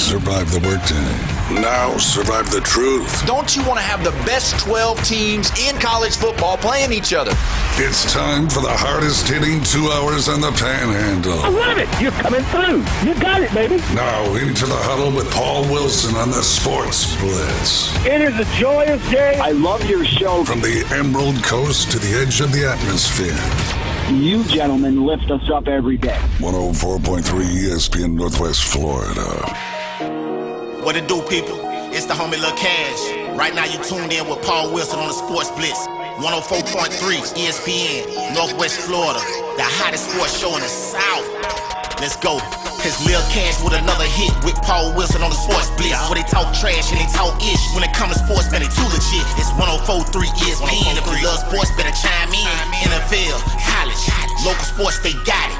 survive the workday. Now survive the truth. Don't you want to have the best 12 teams in college football playing each other? It's time for the hardest hitting 2 hours on the Panhandle. I love it. You're coming through. You got it, baby. Now into the huddle with Paul Wilson on the Sports Blitz. It is a joyous day. I love your show. From the Emerald Coast to the edge of the atmosphere. You gentlemen lift us up every day. 104.3 ESPN Northwest Florida. What it do, people? It's the homie Lil Cash. Right now you tuned in with Paul Wilson on the Sports Blitz. 104.3 ESPN Northwest Florida. The hottest sports show in the South. Let's go. It's Lil Cash with another hit with Paul Wilson on the Sports Blitz. Where they talk trash and they talk ish. When it comes to sports, man, they too legit. It's 104.3 ESPN. If you love sports, better chime in. NFL, college, local sports, they got it.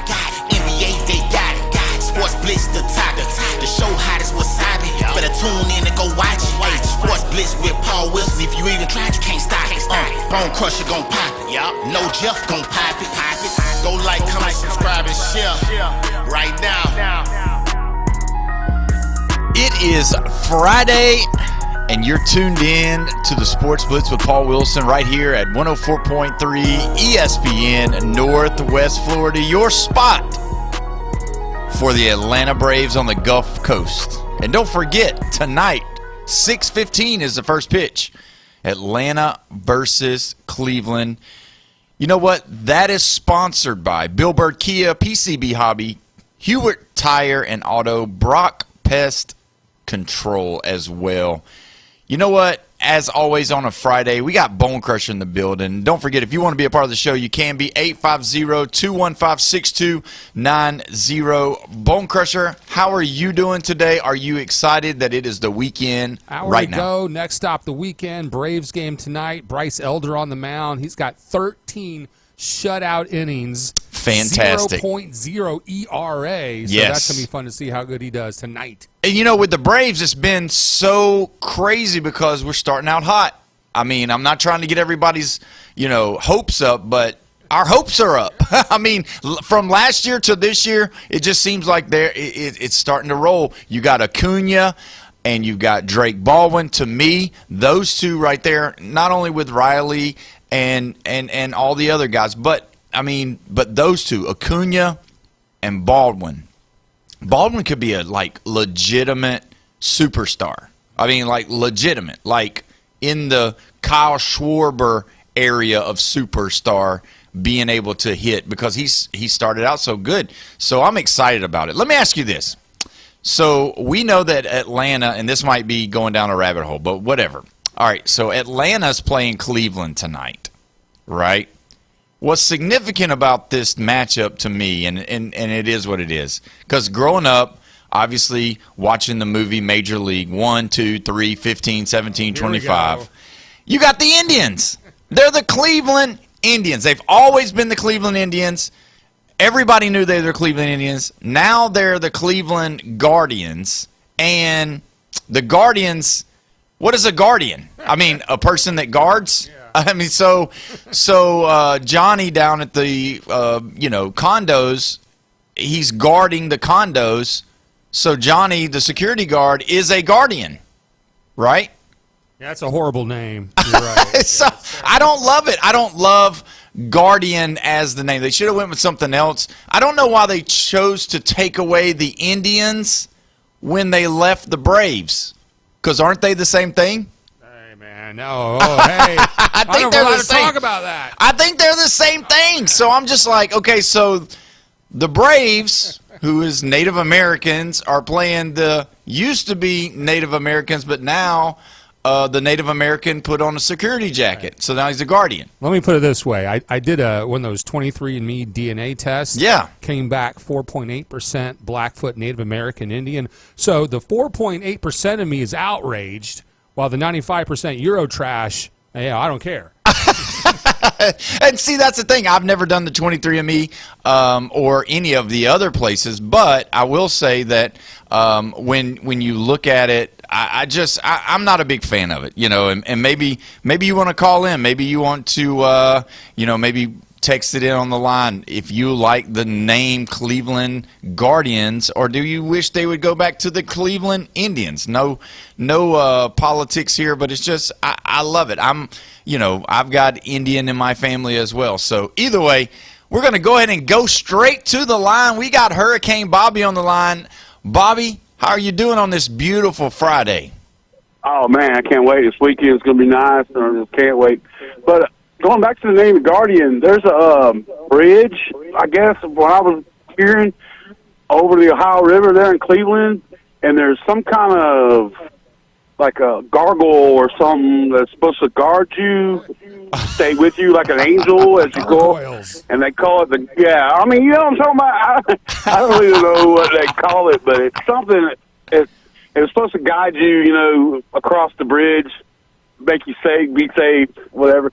NBA, they got it. Sports Blitz, the topic. The show hottest was happening. Better tune in and go watch it. Hey, Sports Blitz with Paul Wilson. If you even tried, you can't stop it. Bone Crusher gon' pop it. No Jeff gon' pop it. Go like, comment, subscribe, and share right now. It is Friday, and you're tuned in to the Sports Blitz with Paul Wilson right here at 104.3 ESPN Northwest Florida, your spot for the Atlanta Braves on the Gulf Coast. And don't forget, tonight, 6:15 is the first pitch. Atlanta versus Cleveland. You know what? That is sponsored by Bill Bird Kia, PCB Hobby, Hewitt Tire and Auto, Brock Pest Control as well. You know what? As always on a Friday, we got Bone Crusher in the building. Don't forget, if you want to be a part of the show, you can be 850-215-6290. Bone Crusher, how are you doing today? Are you excited that it is the weekend right now? Hour to go. Next stop, the weekend. Braves game tonight. Bryce Elder on the mound. He's got 13 shutout innings. Fantastic. 0.0 ERA. So yes. That's going to be fun to see how good he does tonight. And, you know, with the Braves, it's been so crazy because we're starting out hot. I mean, I'm not trying to get everybody's, hopes up, but our hopes are up. I mean, from last year to this year, it just seems like it's starting to roll. You got Acuna and you've got Drake Baldwin. To me, those two right there, not only with Riley and all the other guys, but those two, Acuna and Baldwin. Baldwin could be a, legitimate superstar. I mean, legitimate. In the Kyle Schwarber area of superstar being able to hit because he started out so good. So I'm excited about it. Let me ask you this. So we know that Atlanta, and this might be going down a rabbit hole, but whatever. All right, so Atlanta's playing Cleveland tonight, right? What's significant about this matchup to me, and it is what it is, because growing up, obviously watching the movie Major League 1, 2, 3, 15, 17, 25, you got the Indians. They're the Cleveland Indians. They've always been the Cleveland Indians. Everybody knew they were the Cleveland Indians. Now they're the Cleveland Guardians. And the Guardians, what is a guardian? I mean, a person that guards? I mean, so Johnny down at the, condos, he's guarding the condos. So Johnny, the security guard, is a guardian, right? That's a horrible name. You're right. So I don't love it. I don't love Guardian as the name. They should have went with something else. I don't know why they chose to take away the Indians when they left the Braves. Because aren't they the same thing? No. Oh, hey. I think they're the same. Talk about that. I think they're the same thing. So I'm just like, okay, so the Braves, who is Native Americans, are playing used to be Native Americans, but now the Native American put on a security jacket. Right. So now he's a guardian. Let me put it this way. I did one of those 23andMe DNA tests. Yeah. Came back 4.8% Blackfoot Native American Indian. So the 4.8% of me is outraged, while the 95% Eurotrash, I don't care. And see, that's the thing. I've never done the 23andMe or any of the other places, but I will say that when you look at it, I'm not a big fan of it, and maybe you want to call in, maybe you want to, maybe texted in on the line if you like the name Cleveland Guardians, or do you wish they would go back to the Cleveland Indians? No politics here, but it's just I love it. I've got Indian in my family as well. So either way, we're going to go ahead and go straight to the line. We got Hurricane Bobby on the line. Bobby, how are you doing on this beautiful Friday? Oh, man, I can't wait. This weekend's going to be nice. I just can't wait. But going back to the name Guardian, there's a bridge, I guess, what I was hearing, over the Ohio River there in Cleveland, and there's some kind of like a gargoyle or something that's supposed to guard you, stay with you like an angel as you go. And they call it you know what I'm talking about? I don't even know what they call it, but it's something, it's supposed to guide you, across the bridge, make you be safe, whatever.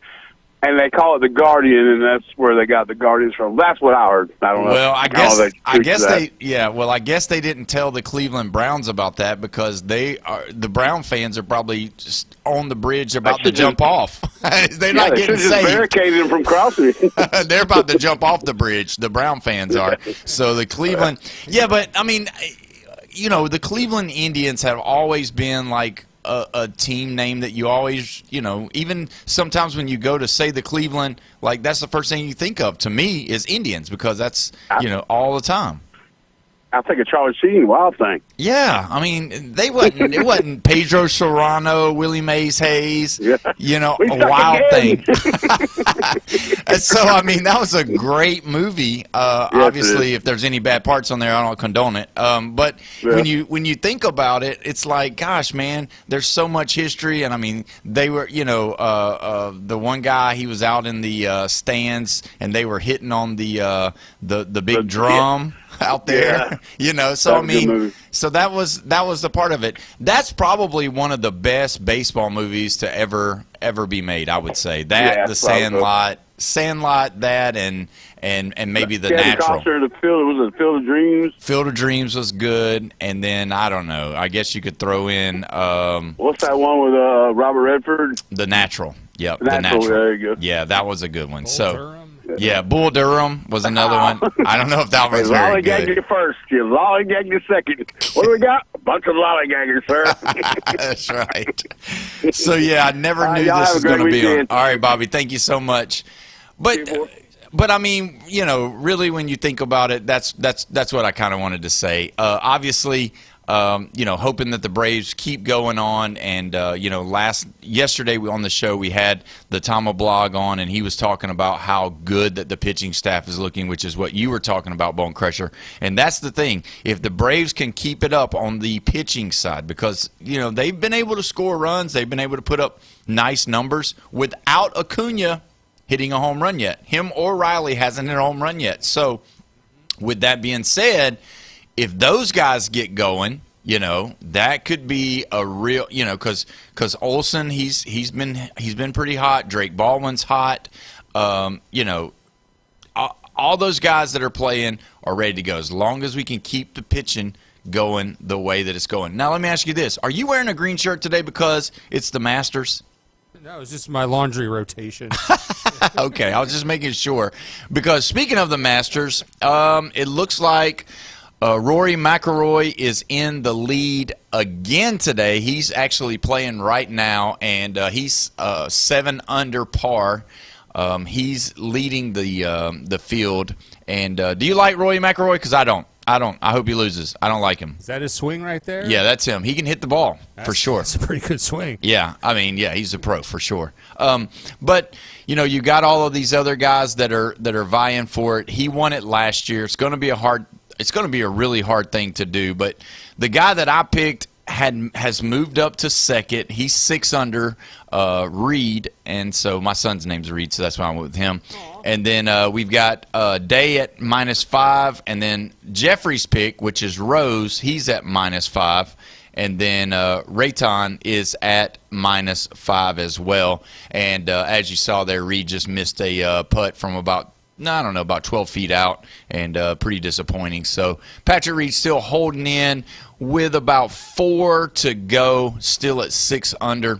And they call it the Guardian, and that's where they got the Guardians from. That's what I heard. I don't know. Well, I guess they didn't tell the Cleveland Browns about that, because the Brown fans are probably just on the bridge about to jump off. They're not getting saved. Just barricaded them from crossing. They're about to jump off the bridge. The Brown fans are. So the Cleveland, but the Cleveland Indians have always been like a team name that you always, even sometimes when you go to say the Cleveland, like that's the first thing you think of to me is Indians, because that's, all the time. I think a Charlie Sheen Wild Thing. Yeah, it wasn't Pedro Serrano, Willie Mays Hayes, a Wild Thing. So, that was a great movie. Obviously, if there's any bad parts on there, I don't condone it. But when you think about it, it's like, gosh, man, there's so much history. And, they were, the one guy, he was out in the stands, and they were hitting on the big drum. Out there, so that was the part of it. That's probably one of the best baseball movies to ever be made, I would say. That, the Sandlot, that, and maybe the Natural. The Field of Dreams. Field of Dreams was good, and then I don't know. I guess you could throw in. What's that one with Robert Redford? The Natural. Yep, The Natural. There you go. Yeah, that was a bunch of Durham. Yeah, Bull Durham was another one. I don't know if that was very good. Lollygag you first, you lollygag you second. What do we got? A bunch of lollygaggers, sir. That's right. So, I never knew this was going to be on. All right, Bobby, thank you so much. But really when you think about it, that's what I kind of wanted to say. Obviously, hoping that the Braves keep going on. And, yesterday on the show we had the Tama blog on, and he was talking about how good that the pitching staff is looking, which is what you were talking about, Bone Crusher. And that's the thing. If the Braves can keep it up on the pitching side, because, they've been able to score runs, they've been able to put up nice numbers without Acuna hitting a home run yet. Him or Riley hasn't hit a home run yet. So with that being said, if those guys get going, that could be a real, because Olsen, he's been pretty hot. Drake Baldwin's hot. All those guys that are playing are ready to go, as long as we can keep the pitching going the way that it's going. Now let me ask you this: are you wearing a green shirt today because it's the Masters? No, it's just my laundry rotation. Okay, I was just making sure, because speaking of the Masters, it looks like Rory McIlroy is in the lead again today. He's actually playing right now, and he's 7 under par. He's leading the field. And do you like Rory McIlroy? Because I don't. I hope he loses. I don't like him. Is that his swing right there? Yeah, that's him. He can hit the ball for sure. That's a pretty good swing. Yeah, he's a pro for sure. But you got all of these other guys that are vying for it. He won it last year. It's going to be a really hard thing to do. But the guy that I picked has moved up to second. He's 6 under, Reed, and so my son's name's Reed, so that's why I went with him. Aww. And then we've got Day at -5, and then Jeffrey's pick, which is Rose, he's at -5, and then Rayton is at -5 as well. And as you saw there, Reed just missed a putt from about 12 feet out, and pretty disappointing. So Patrick Reed still holding in with about 4 to go, still at 6 under.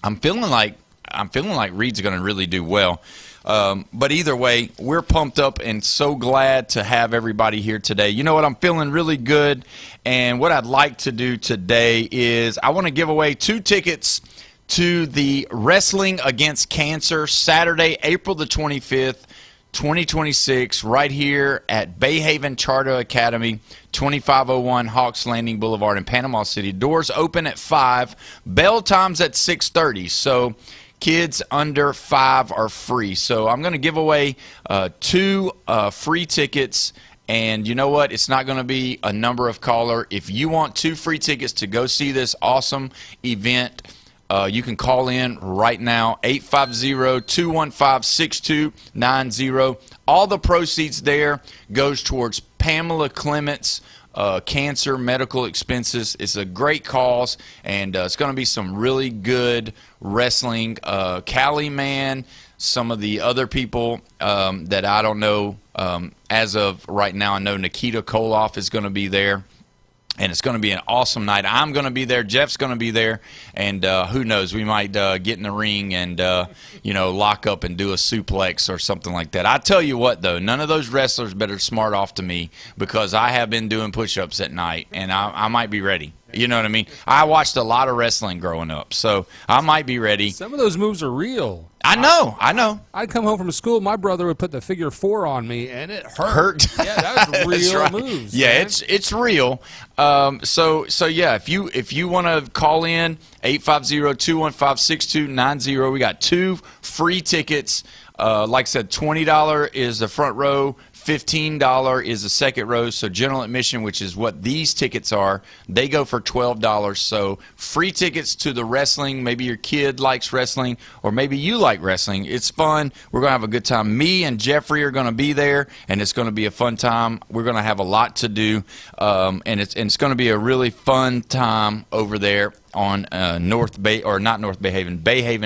I'm feeling like I'm feeling like Reed's going to really do well. But either way, we're pumped up and so glad to have everybody here today. You know what? I'm feeling really good. And what I'd like to do today is I want to give away 2 tickets to the Wrestling Against Cancer Saturday, April the 25th, 2026, right here at Bayhaven Charter Academy, 2501 Hawks Landing Boulevard in Panama City. Doors open at 5. Bell time's at 6:30. So kids under 5 are free. So I'm going to give away 2 free tickets. And you know what? It's not going to be a number of caller. If you want 2 free tickets to go see this awesome event, you can call in right now, 850-215-6290. All the proceeds there goes towards Pamela Clement's cancer medical expenses. It's a great cause, and it's going to be some really good wrestling. Cali Man, some of the other people that I don't know as of right now. I know Nikita Koloff is going to be there. And it's going to be an awesome night. I'm going to be there. Jeff's going to be there. And who knows, we might get in the ring and, lock up and do a suplex or something like that. I tell you what, though, none of those wrestlers better smart off to me because I have been doing push-ups at night, and I might be ready. You know what I mean? I watched a lot of wrestling growing up, so I might be ready. Some of those moves are real. I know. I'd come home from school, my brother would put the figure 4 on me, and it hurt. Yeah, that was real right. moves. Yeah, man. it's real. So yeah, if you want to call in, 850-215-6290. We got 2 free tickets. Like I said, $20 is the front row. $15 is the second row. So general admission, which is what these tickets are, they go for $12. So free tickets to the wrestling. Maybe your kid likes wrestling, or maybe you like wrestling. It's fun. We're going to have a good time. Me and Jeffrey are going to be there, and it's going to be a fun time. We're going to have a lot to do, and it's going to be a really fun time over there on Bayhaven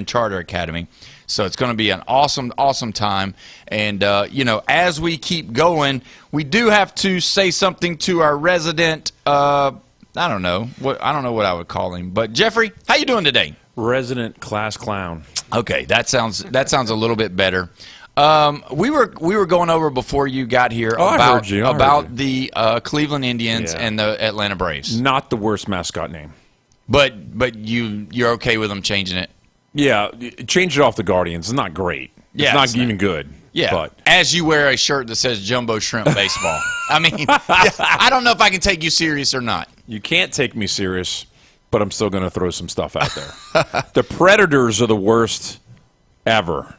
Charter Academy. So it's going to be an awesome, awesome time. And, as we keep going, we do have to say something to our resident, I don't know what I would call him. But, Jeffrey, how you doing today? Resident class clown. Okay, that sounds a little bit better. We were going over before you got here about the Cleveland Indians and the Atlanta Braves. Not the worst mascot name. But you're okay with them changing it? Yeah, change it off the Guardians. It's not great. It's not even good. Yeah, but as you wear a shirt that says Jumbo Shrimp Baseball. I mean, I don't know if I can take you serious or not. You can't take me serious, but I'm still going to throw some stuff out there. The Predators are the worst ever.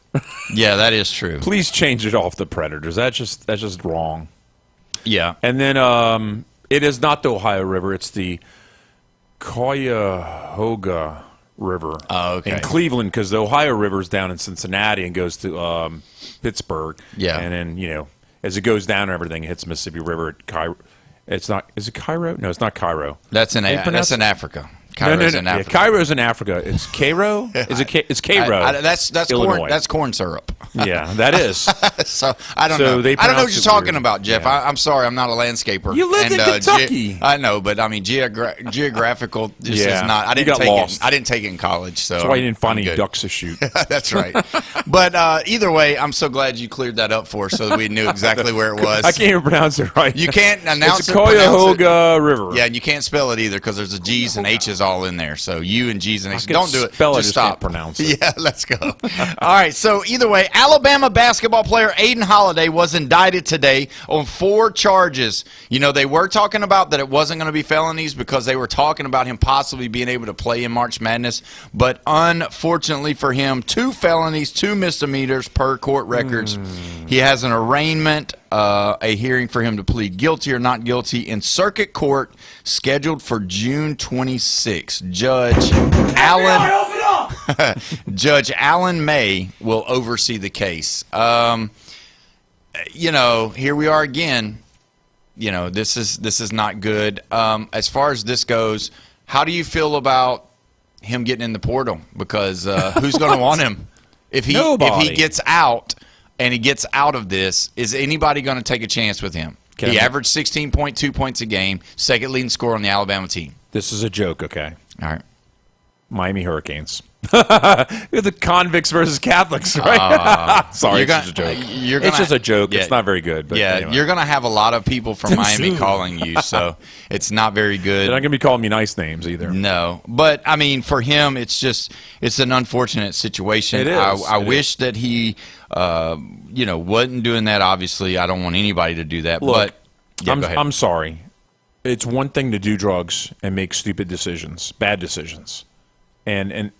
Yeah, that is true. Please change it off the Predators. That's just wrong. Yeah. And then it is not the Ohio River. It's the Cuyahoga River in Cleveland, because the Ohio River's down in Cincinnati and goes to Pittsburgh. Yeah. And then, as it goes down and everything, it hits Mississippi River at Cairo. Is it Cairo? No, it's not Cairo. That's in Africa. Cairo's in Africa. Yeah, Cairo's in Africa. It's Cairo? It's Cairo. That's Illinois. corn. That's corn syrup. Yeah, that is. So I don't know. I don't know what you're talking about, Jeff. Yeah. I'm sorry. I'm not a landscaper. You live in Kentucky. I know, but I mean, geographical is not. I didn't take it in college. So that's why you didn't find any ducks to shoot. That's right. But either way, I'm so glad you cleared that up for us so that we knew exactly where it was. I can't even pronounce it right. You can't announce it's Cuyahoga River. Yeah, and you can't spell it either because there's a G's and H's all in there. So U and G's and H's. Don't do it. Just stop. Pronounce it. Yeah, let's go. All right. So either way, Alabama basketball player Aiden Holiday was indicted today on 4 charges. They were talking about that it wasn't going to be felonies because they were talking about him possibly being able to play in March Madness. But unfortunately for him, 2 felonies, 2 misdemeanors per court records. He has an arraignment, a hearing for him to plead guilty or not guilty in circuit court scheduled for June 26. Judge Alan May will oversee the case. Here we are again. This is not good. As far as this goes, how do you feel about him getting in the portal? Because who's going to want him if he gets out and he gets out of this? Is anybody going to take a chance with him? He averaged 16.2 points a game, second leading scorer on the Alabama team. This is a joke, okay? All right. Miami Hurricanes. The convicts versus Catholics, right? Sorry, it's just a joke. It's just a joke. Yeah, it's not very good. But anyway. You're going to have a lot of people from Miami calling you, so it's not very good. They're not going to be calling me nice names either. No. But, I mean, for him, it's an unfortunate situation. It is. I wish that he, wasn't doing that. Obviously, I don't want anybody to do that. Look, but go ahead. I'm sorry. It's one thing to do drugs and make stupid decisions, bad decisions. And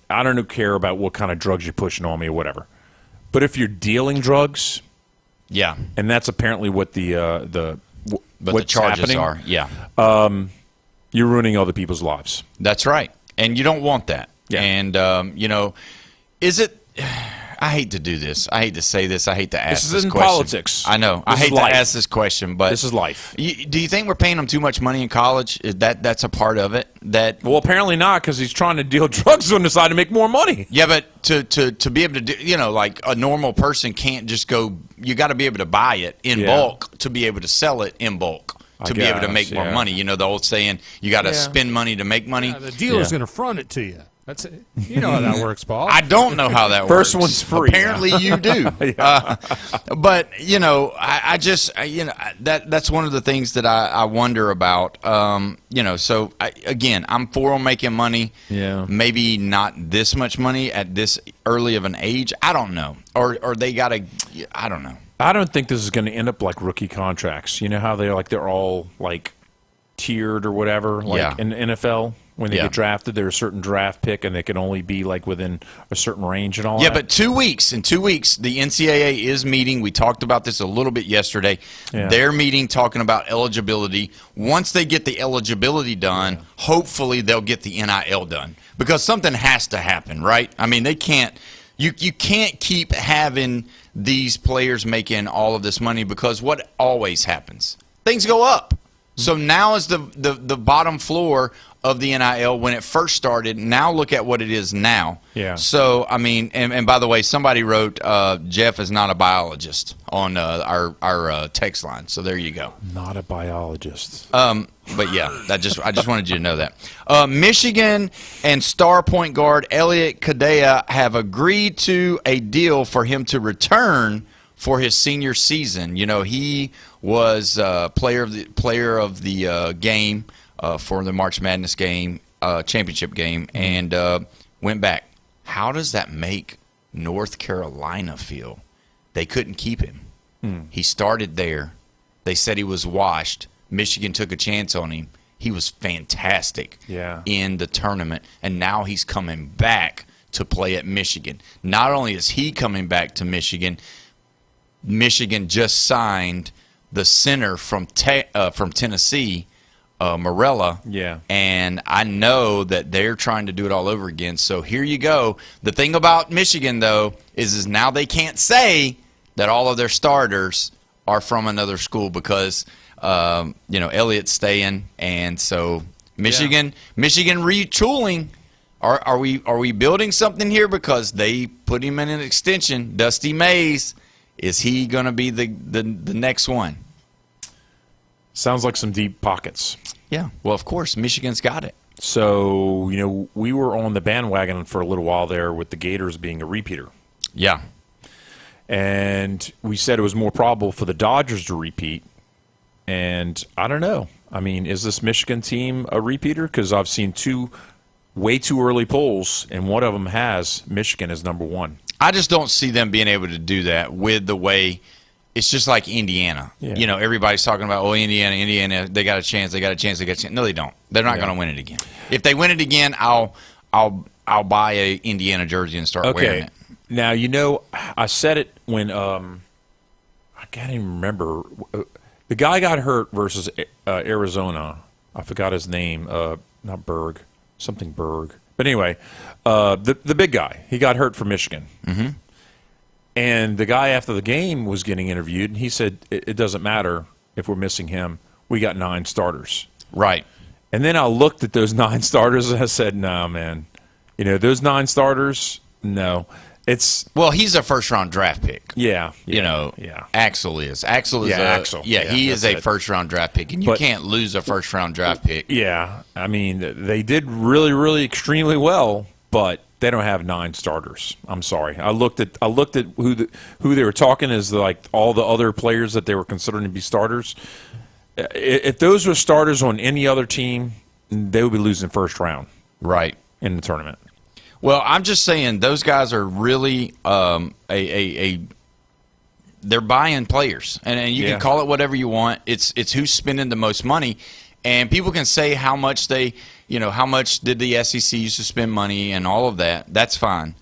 I don't care about what kind of drugs you're pushing on me or whatever. But if you're dealing drugs, and that's apparently what the charges are, you're ruining other people's lives. That's right, and you don't want that. Yeah. And is it? I hate to do this. I hate to say this. I hate to ask this question. This is in politics. I know. I hate to ask this question, but this is life. Do you think we're paying him too much money in college? That's a part of it? Well, apparently not, because he's trying to deal drugs on the side to make more money. Yeah, but to be able to do, like a normal person can't just go. You got to be able to buy it in bulk to be able to sell it in bulk. To be able to make more money. The old saying, you got to spend money to make money. Yeah, the dealer's going to front it to you. That's it. You know how that works, Paul. I don't know how that works. First one's free. Apparently you do. But, I just, that's one of the things that I wonder about. So, again, I'm for them making money. Yeah. Maybe not this much money at this early of an age. I don't know. Or they got to, I don't know. I don't think this is going to end up like rookie contracts. You know how they're all like tiered or whatever, like in the NFL when they get drafted, they're a certain draft pick and they can only be like within a certain range and all that. Yeah, but 2 weeks. In 2 weeks, the NCAA is meeting. We talked about this a little bit yesterday. Yeah. They're meeting, talking about eligibility. Once they get the eligibility done, hopefully they'll get the NIL done because something has to happen, right? I mean, they can't. You can't keep having these players making all of this money because what always happens? Things go up. So now is the bottom floor of the NIL when it first started. Now look at what it is now. Yeah. So, I mean, and by the way, somebody wrote Jeff is not a biologist on our text line. So there you go. Not a biologist. But yeah, I just wanted you to know that. Michigan and star point guard Elliot Kadea have agreed to a deal for him to return for his senior season. He was player of the game for the March Madness game, championship game, and went back. How does that make North Carolina feel? They couldn't keep him. He started there. They said he was washed. Michigan took a chance on him. He was fantastic in the tournament, and now he's coming back to play at Michigan. Not only is he coming back to Michigan, Michigan just signed the center from Tennessee, Morella. Yeah. And I know that they're trying to do it all over again. So here you go. The thing about Michigan, though, is now they can't say that all of their starters are from another school because Elliott's staying, and so Michigan retooling. Are we building something here because they put him in an extension? Dusty Mays, is he going to be the next one? Sounds like some deep pockets. Yeah. Well, of course, Michigan's got it. So we were on the bandwagon for a little while there with the Gators being a repeater. Yeah. And we said it was more probable for the Dodgers to repeat. And I don't know. I mean, is this Michigan team a repeater? Because I've seen two way too early polls, and one of them has Michigan as number one. I just don't see them being able to do that with the way it's just like Indiana. Yeah. Everybody's talking about, Indiana, they got a chance. No, they don't. They're not going to win it again. If they win it again, I'll buy a Indiana jersey and start wearing it. Now, I said it when I can't even remember. The guy got hurt versus Arizona. I forgot his name. Not Berg. Something Berg. But anyway, the big guy. He got hurt for Michigan. Mm-hmm. And the guy after the game was getting interviewed, and he said, it doesn't matter if we're missing him. We got 9 starters. Right. And then I looked at those 9 starters, and I said, no, man. Those 9 starters, no. Well, he's a first-round draft pick. Yeah. Axel is. Axel is Axel. He is a first-round draft pick, and you can't lose a first-round draft pick. Yeah. I mean, they did really, really extremely well, but They don't have 9 starters. I'm sorry. I looked at who they were talking as like all the other players that they were considering to be starters. If those were starters on any other team, they would be losing first round, right, in the tournament. Well, I'm just saying those guys are really they're buying players, and you can call it whatever you want. It's who's spending the most money, and people can say how much how much did the SEC used to spend money and all of that. That's fine,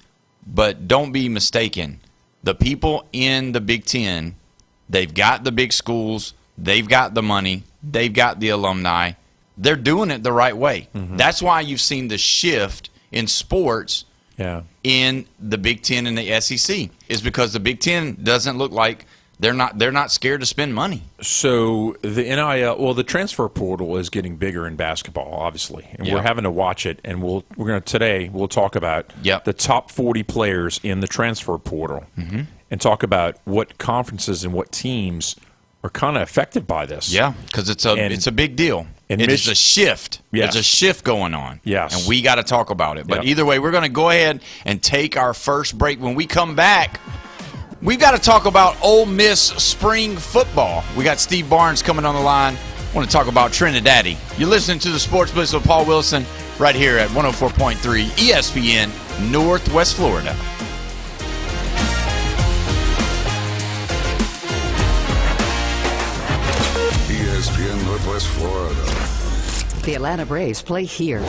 but don't be mistaken. The people in the Big Ten, they've got the big schools, they've got the money, they've got the alumni. They're doing it the right way. Mm-hmm. That's why you've seen the shift in sports in the Big Ten and the SEC, is because the Big Ten doesn't look like they're not scared to spend money. So the NIL, the transfer portal is getting bigger in basketball, obviously, and we're having to watch it. And we'll talk about the top 40 players in the transfer portal, and talk about what conferences and what teams are kind of affected by this. Yeah, because it's a big deal. It's a shift. Yes. There's a shift going on. Yes. And we got to talk about it. But either way, we're going to go ahead and take our first break. When we come back, we've got to talk about Ole Miss spring football. We got Steve Barnes coming on the line. I want to talk about Trinidad. You're listening to the Sports Blitz with Paul Wilson right here at 104.3 ESPN, Northwest Florida. ESPN Northwest Florida. The Atlanta Braves play here.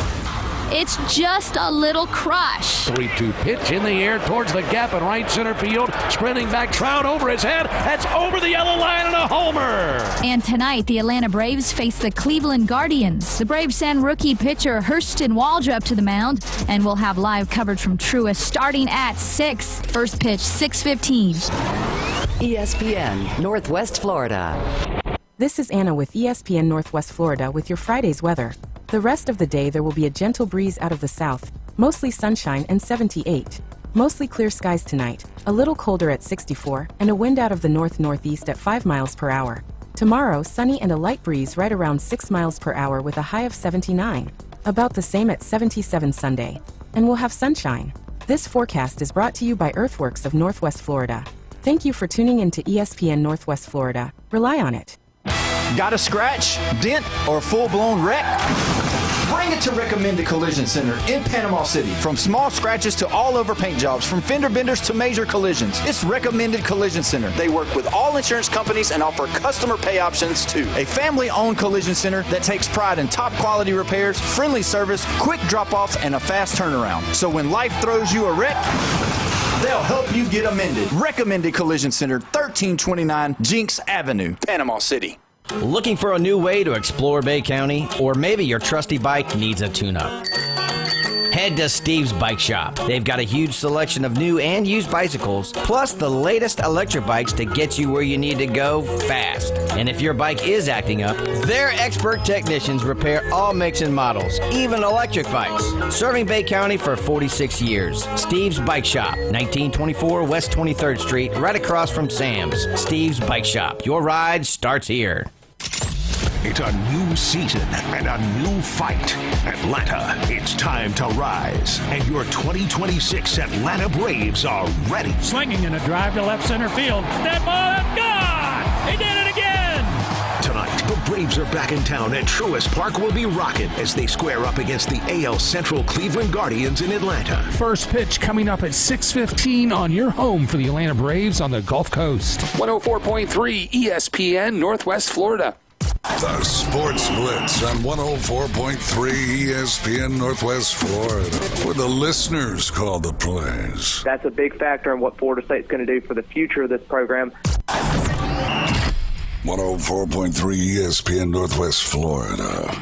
It's just a little crush. 3-2 pitch in the air towards the gap in right center field. Sprinting back, Trout over his head. That's over the yellow line and a homer. And tonight, the Atlanta Braves face the Cleveland Guardians. The Braves send rookie pitcher Hurston Waldrop to the mound, and we'll have live coverage from Truist starting at 6. First pitch, 6:15. ESPN Northwest Florida. This is Anna with ESPN Northwest Florida with your Friday's weather. The rest of the day there will be a gentle breeze out of the south, mostly sunshine and 78. Mostly clear skies tonight, a little colder at 64, and a wind out of the north-northeast at 5 miles per hour. Tomorrow, sunny and a light breeze right around 6 miles per hour with a high of 79. About the same at 77 Sunday. And we'll have sunshine. This forecast is brought to you by Earthworks of Northwest Florida. Thank you for tuning in to ESPN Northwest Florida. Rely on it. Got a scratch, dent, or full-blown wreck? Bring it to Recommended Collision Center in Panama City. From small scratches to all-over paint jobs, from fender benders to major collisions, it's Recommended Collision Center. They work with all insurance companies and offer customer pay options too. A family-owned collision center that takes pride in top-quality repairs, friendly service, quick drop-offs, and a fast turnaround. So when life throws you a wreck, they'll help you get amended. Recommended Collision Center, 1329 Jinx Avenue, Panama City. Looking for a new way to explore Bay County? Or maybe your trusty bike needs a tune-up? Head to Steve's Bike Shop. They've got a huge selection of new and used bicycles, plus the latest electric bikes to get you where you need to go fast. And if your bike is acting up, their expert technicians repair all makes and models, even electric bikes. Serving Bay County for 46 years. Steve's Bike Shop, 1924 West 23rd Street, right across from Sam's. Steve's Bike Shop. Your ride starts here. It's a new season and a new fight. Atlanta, it's time to rise. And your 2026 Atlanta Braves are ready. Swinging in a drive to left center field. That ball is gone! He did it again! Tonight, the Braves are back in town and Truist Park will be rocking as they square up against the AL Central Cleveland Guardians in Atlanta. First pitch coming up at 6:15 on your home for the Atlanta Braves on the Gulf Coast. 104.3 ESPN Northwest Florida. The Sports Blitz on 104.3 ESPN Northwest Florida, where the listeners call the plays. That's a big factor in what Florida State's going to do for the future of this program. 104.3 ESPN Northwest Florida.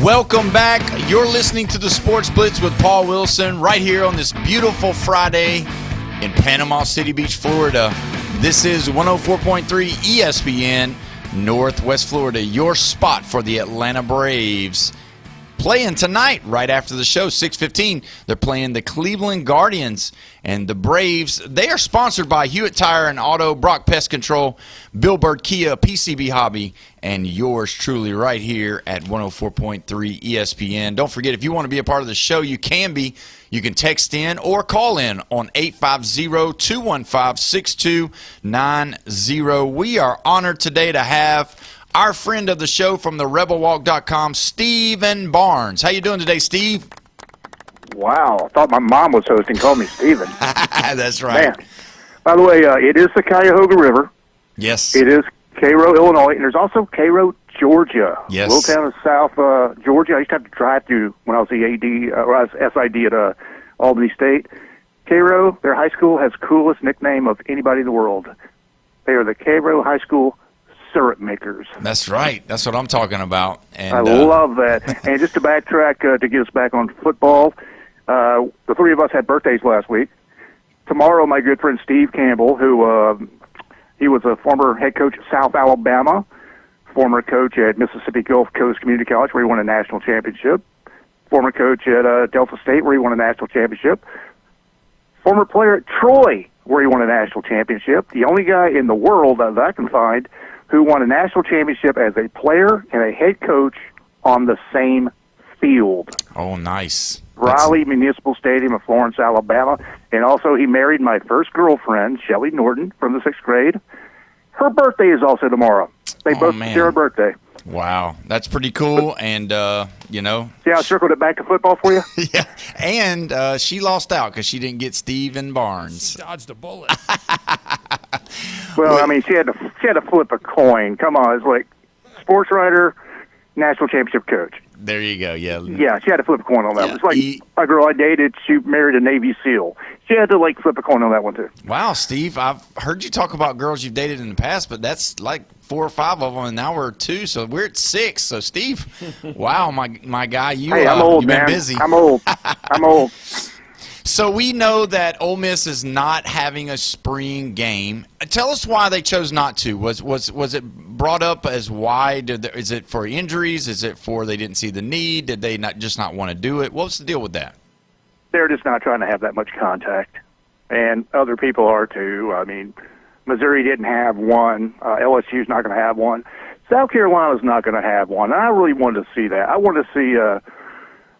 Welcome back. You're listening to the Sports Blitz with Paul Wilson right here on this beautiful Friday in Panama City Beach, Florida. This is 104.3 ESPN Northwest Florida, your spot for the Atlanta Braves playing tonight right after the show, 6:15. They're playing the Cleveland Guardians and the Braves. They are sponsored by Hewitt Tire and Auto, Brock Pest Control, Bill Bird Kia, PCB Hobby, and yours truly right here at 104.3 ESPN. Don't forget, if you want to be a part of the show, you can be. You can text in or call in on 850-215-6290. We are honored today to have our friend of the show from the rebelwalk.com, Stephen Barnes. How you doing today, Steve? Wow, I thought my mom was hosting. Call me Stephen. That's right. Man. By the way, it is the Cuyahoga River. Yes. It is Cairo, Illinois, and there's also Cairo, Georgia. Yes. A little town in South Georgia. I used to have to drive through when I was the AD, or I was SID at Albany State. Cairo, their high school has coolest nickname of anybody in the world. They are the Cairo High School Syrup Makers. That's right. That's what I'm talking about. And I love that. And just to backtrack, to get us back on football, the three of us had birthdays last week. Tomorrow, my good friend Steve Campbell, who he was a former head coach at South Alabama, former coach at Mississippi Gulf Coast Community College, where he won a national championship, former coach at Delta State, where he won a national championship, former player at Troy, where he won a national championship, the only guy in the world that I can find who won a national championship as a player and a head coach on the same field. Oh, nice. Raleigh Municipal Stadium of Florence, Alabama. And also he married my first girlfriend, Shelley Norton, from the 6th grade. Her birthday is also tomorrow. They both share a birthday. Wow, that's pretty cool. And, you know. See how I circled it back to football for you? Yeah. And she lost out because she didn't get Stephen Barnes. Dodged a bullet. Well, I mean, she had to flip a coin. Come on, it's like sports writer, national championship coach. There you go. Yeah. Yeah, she had to flip a coin on that. It's like a girl I dated. She married a Navy SEAL. She had to flip a coin on that one too. Wow, Steve, I've heard you talk about girls you've dated in the past, but that's like 4 or 5 of them, and now we're 2, so we're at 6. So, Steve, wow, my guy, I'm old, you've man. been busy. I'm old. I'm old. So we know that Ole Miss is not having a spring game. Tell us why they chose not to. Was it brought up as why? Is it for injuries? Is it for they didn't see the need? Did they not want to do it? What's the deal with that? They're just not trying to have that much contact, and other people are too. I mean, Missouri didn't have one. LSU's not going to have one. South Carolina's not going to have one. And I really wanted to see that. I wanted to see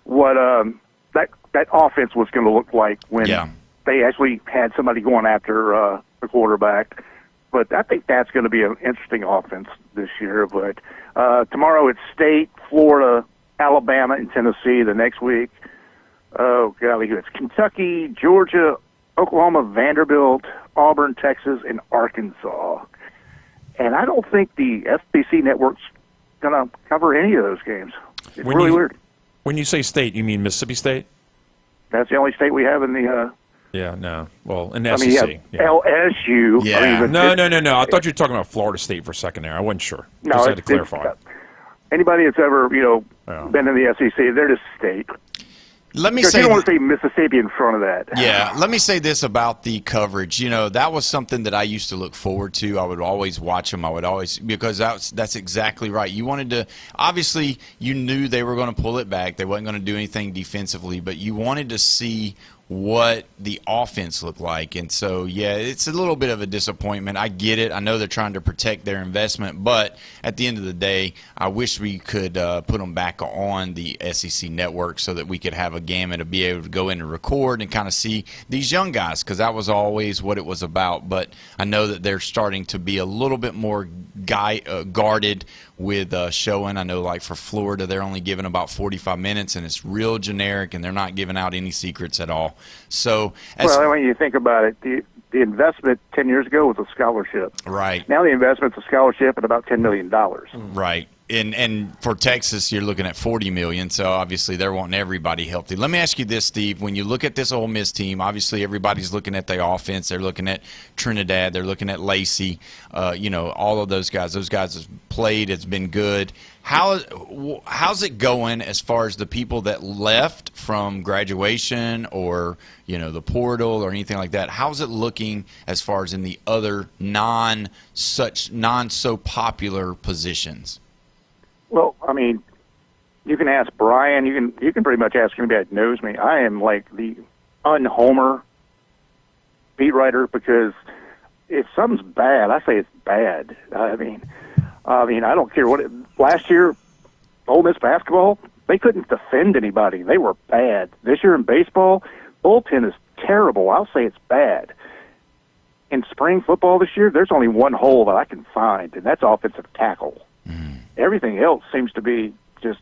what that offense was going to look like when they actually had somebody going after the quarterback. But I think that's going to be an interesting offense this year. But tomorrow it's State, Florida, Alabama, and Tennessee. The next week, oh, golly, it's Kentucky, Georgia, Oklahoma, Vanderbilt, Auburn, Texas, and Arkansas. And I don't think the SEC network's going to cover any of those games. It's really weird. When you say state, you mean Mississippi State? That's the only state we have in the Yeah, no. Well, in the I mean, SEC. yeah. LSU. Yeah. I mean, No. I thought you were talking about Florida State for a second there. I wasn't sure. No, Just had to clarify. Anybody that's ever, been in the SEC, they're just state. Let me Because say you don't want to say Mississippi in front of that. Yeah, let me say this about the coverage. That was something that I used to look forward to. I would always watch them. I would always, because that's exactly right. You wanted to, obviously, you knew they were going to pull it back. They wasn't going to do anything defensively, but you wanted to see what the offense looked like. And so, yeah, it's a little bit of a disappointment. I get it. I know they're trying to protect their investment, but at the end of the day, I wish we could put them back on the SEC network so that we could have a gamut to be able to go in and record and kind of see these young guys, because that was always what it was about. But I know that they're starting to be a little bit more guarded with showing. I know, like for Florida, they're only giving about 45 minutes, and it's real generic, and they're not giving out any secrets at all. So, when you think about it, the investment 10 years ago was a scholarship. Right. Now the investment's a scholarship at about $10 million. Right. And for Texas, you're looking at $40 million, so obviously they're wanting everybody healthy. Let me ask you this, Steve. When you look at this Ole Miss team, obviously everybody's looking at the offense. They're looking at Trinidad. They're looking at Lacey. All of those guys. Those guys have played. It's been good. How's it going as far as the people that left from graduation or the portal or anything like that? How's it looking as far as in the other non so popular positions? Well, I mean, You can ask Brian. You can pretty much ask anybody that knows me. I am like the un-Homer beat writer because if something's bad, I say it's bad. I mean, I don't care what. Last year, Ole Miss basketball, they couldn't defend anybody. They were bad. This year in baseball, bullpen is terrible. I'll say it's bad. In spring football this year, there's only one hole that I can find, and that's offensive tackle. Everything else seems to be just,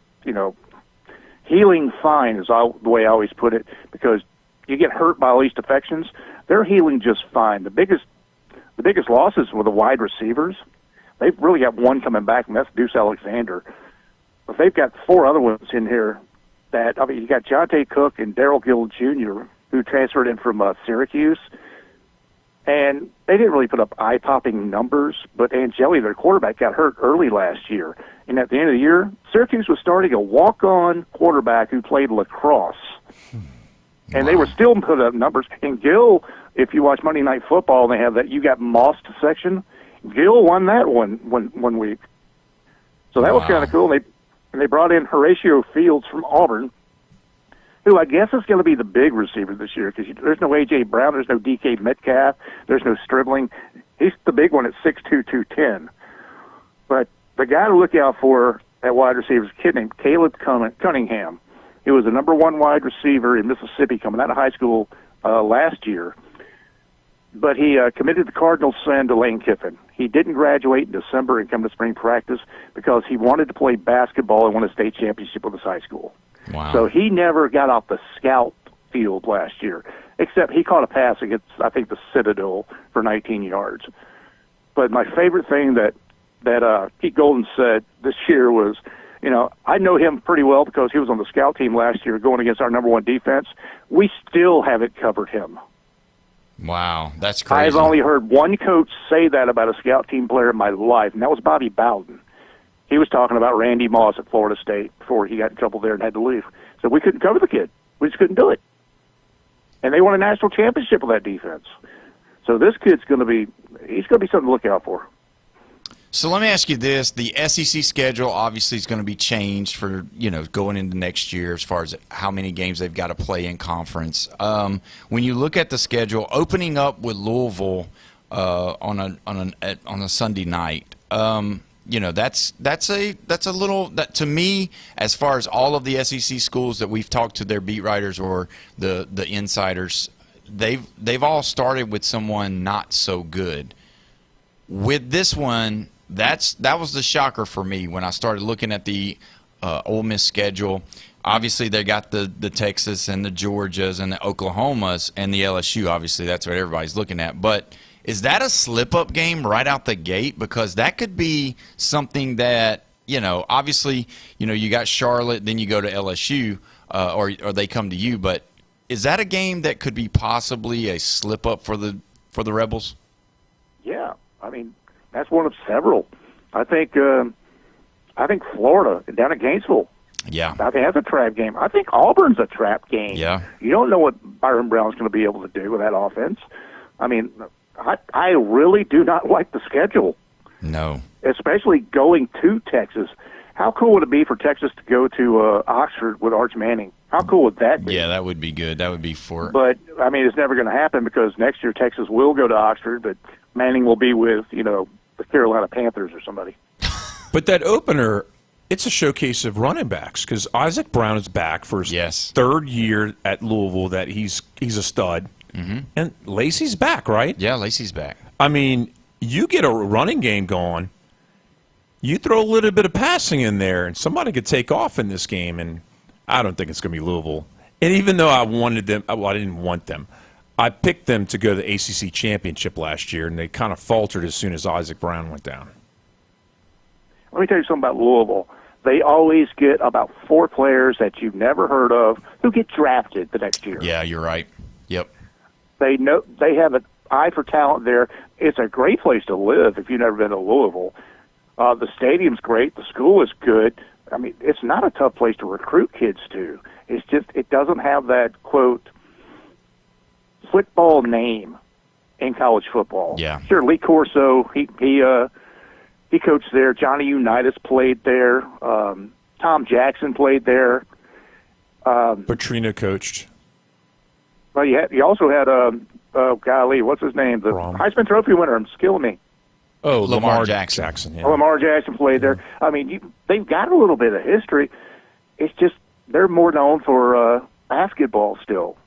healing fine is the way I always put it, because you get hurt by least affections. They're healing just fine. The biggest losses were the wide receivers. They've really got one coming back, and that's Deuce Alexander. But they've got four other ones in here you got Jonte Cook and Darrell Gill Jr., who transferred in from Syracuse. And they didn't really put up eye-popping numbers, but Angeli, their quarterback, got hurt early last year. And at the end of the year, Syracuse was starting a walk-on quarterback who played lacrosse. And they were still putting up numbers. And Gill, if you watch Monday Night Football, they have that "You Got Mossed" section. Gill won that one week. So that was kind of cool. And they brought in Horatio Fields from Auburn, who I guess is going to be the big receiver this year, because there's no A.J. Brown, there's no D.K. Metcalf, there's no Stribling. He's the big one at 6'2", 210. But the guy to look out for at wide receiver is a kid named Caleb Cunningham. He was the number one wide receiver in Mississippi coming out of high school last year. But he committed the cardinal sin to Lane Kiffin. He didn't graduate in December and come to spring practice because he wanted to play basketball and win a state championship with his high school. Wow. So he never got off the scout field last year, except he caught a pass against, I think, the Citadel for 19 yards. But my favorite thing that Pete Golden said this year was, I know him pretty well because he was on the scout team last year going against our number one defense. We still haven't covered him. Wow, that's crazy. I've only heard one coach say that about a scout team player in my life, and that was Bobby Bowden. He was talking about Randy Moss at Florida State before he got in trouble there and had to leave. So we couldn't cover the kid. We just couldn't do it. And they won a national championship with that defense. So this kid's going to be something to look out for. So let me ask you this. The SEC schedule obviously is going to be changed for, going into next year as far as how many games they've got to play in conference. When you look at the schedule, opening up with Louisville on a Sunday night, that's a little, that to me, as far as all of the SEC schools that we've talked to their beat writers or the insiders, they've all started with someone not so good. With this one, that was the shocker for me when I started looking at the Ole Miss schedule. Obviously, they got the Texas and the Georgias and the Oklahomas and the LSU. Obviously, that's what everybody's looking at. But is that a slip-up game right out the gate? Because that could be something that, obviously, you got Charlotte, then you go to LSU, or they come to you. But is that a game that could be possibly a slip-up for the Rebels? Yeah, I mean, that's one of several. I think Florida down at Gainesville. Yeah, I think that's a trap game. I think Auburn's a trap game. Yeah, you don't know what Byron Brown's going to be able to do with that offense. I mean, I really do not like the schedule. No, especially going to Texas. How cool would it be for Texas to go to Oxford with Arch Manning? How cool would that be? Yeah, that would be good. That would be for. But I mean, it's never going to happen because next year Texas will go to Oxford, but Manning will be with the Carolina Panthers or somebody. But that opener, it's a showcase of running backs because Isaac Brown is back for his third year at Louisville. That he's a stud, and Lacey's back, right? Yeah, Lacey's back. I mean, you get a running game going, you throw a little bit of passing in there, and somebody could take off in this game. And I don't think it's going to be Louisville. And even though I wanted them, I didn't want them. I picked them to go to the ACC championship last year, and they kind of faltered as soon as Isaac Brown went down. Let me tell you something about Louisville. They always get about 4 players that you've never heard of who get drafted the next year. Yeah, you're right. Yep. They have an eye for talent there. It's a great place to live if you've never been to Louisville. The stadium's great. The school is good. I mean, it's not a tough place to recruit kids to. It's just it doesn't have that, quote, football name in college football. Yeah. Sure, Lee Corso, he coached there. Johnny Unitas played there. Tom Jackson played there. Petrino coached. Well, you also had golly, what's his name? The Heisman Trophy winner. I'm killing me. Oh, Lamar Jackson. Yeah. Lamar Jackson played there. I mean, they've got a little bit of history. It's just they're more known for basketball still.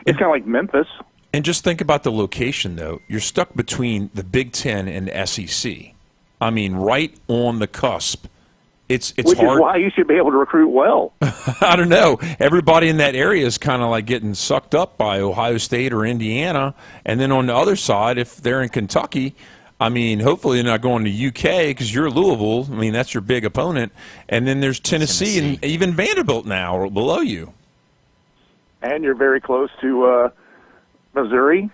It's kind of like Memphis. And just think about the location, though. You're stuck between the Big Ten and the SEC. I mean, right on the cusp. It's Which hard. is why you should be able to recruit well. I don't know. Everybody in that area is kind of like getting sucked up by Ohio State or Indiana. And then on the other side, if they're in Kentucky, I mean, hopefully they're not going to UK because you're Louisville. I mean, that's your big opponent. And then there's Tennessee and even Vanderbilt now below you. And you're very close to Missouri.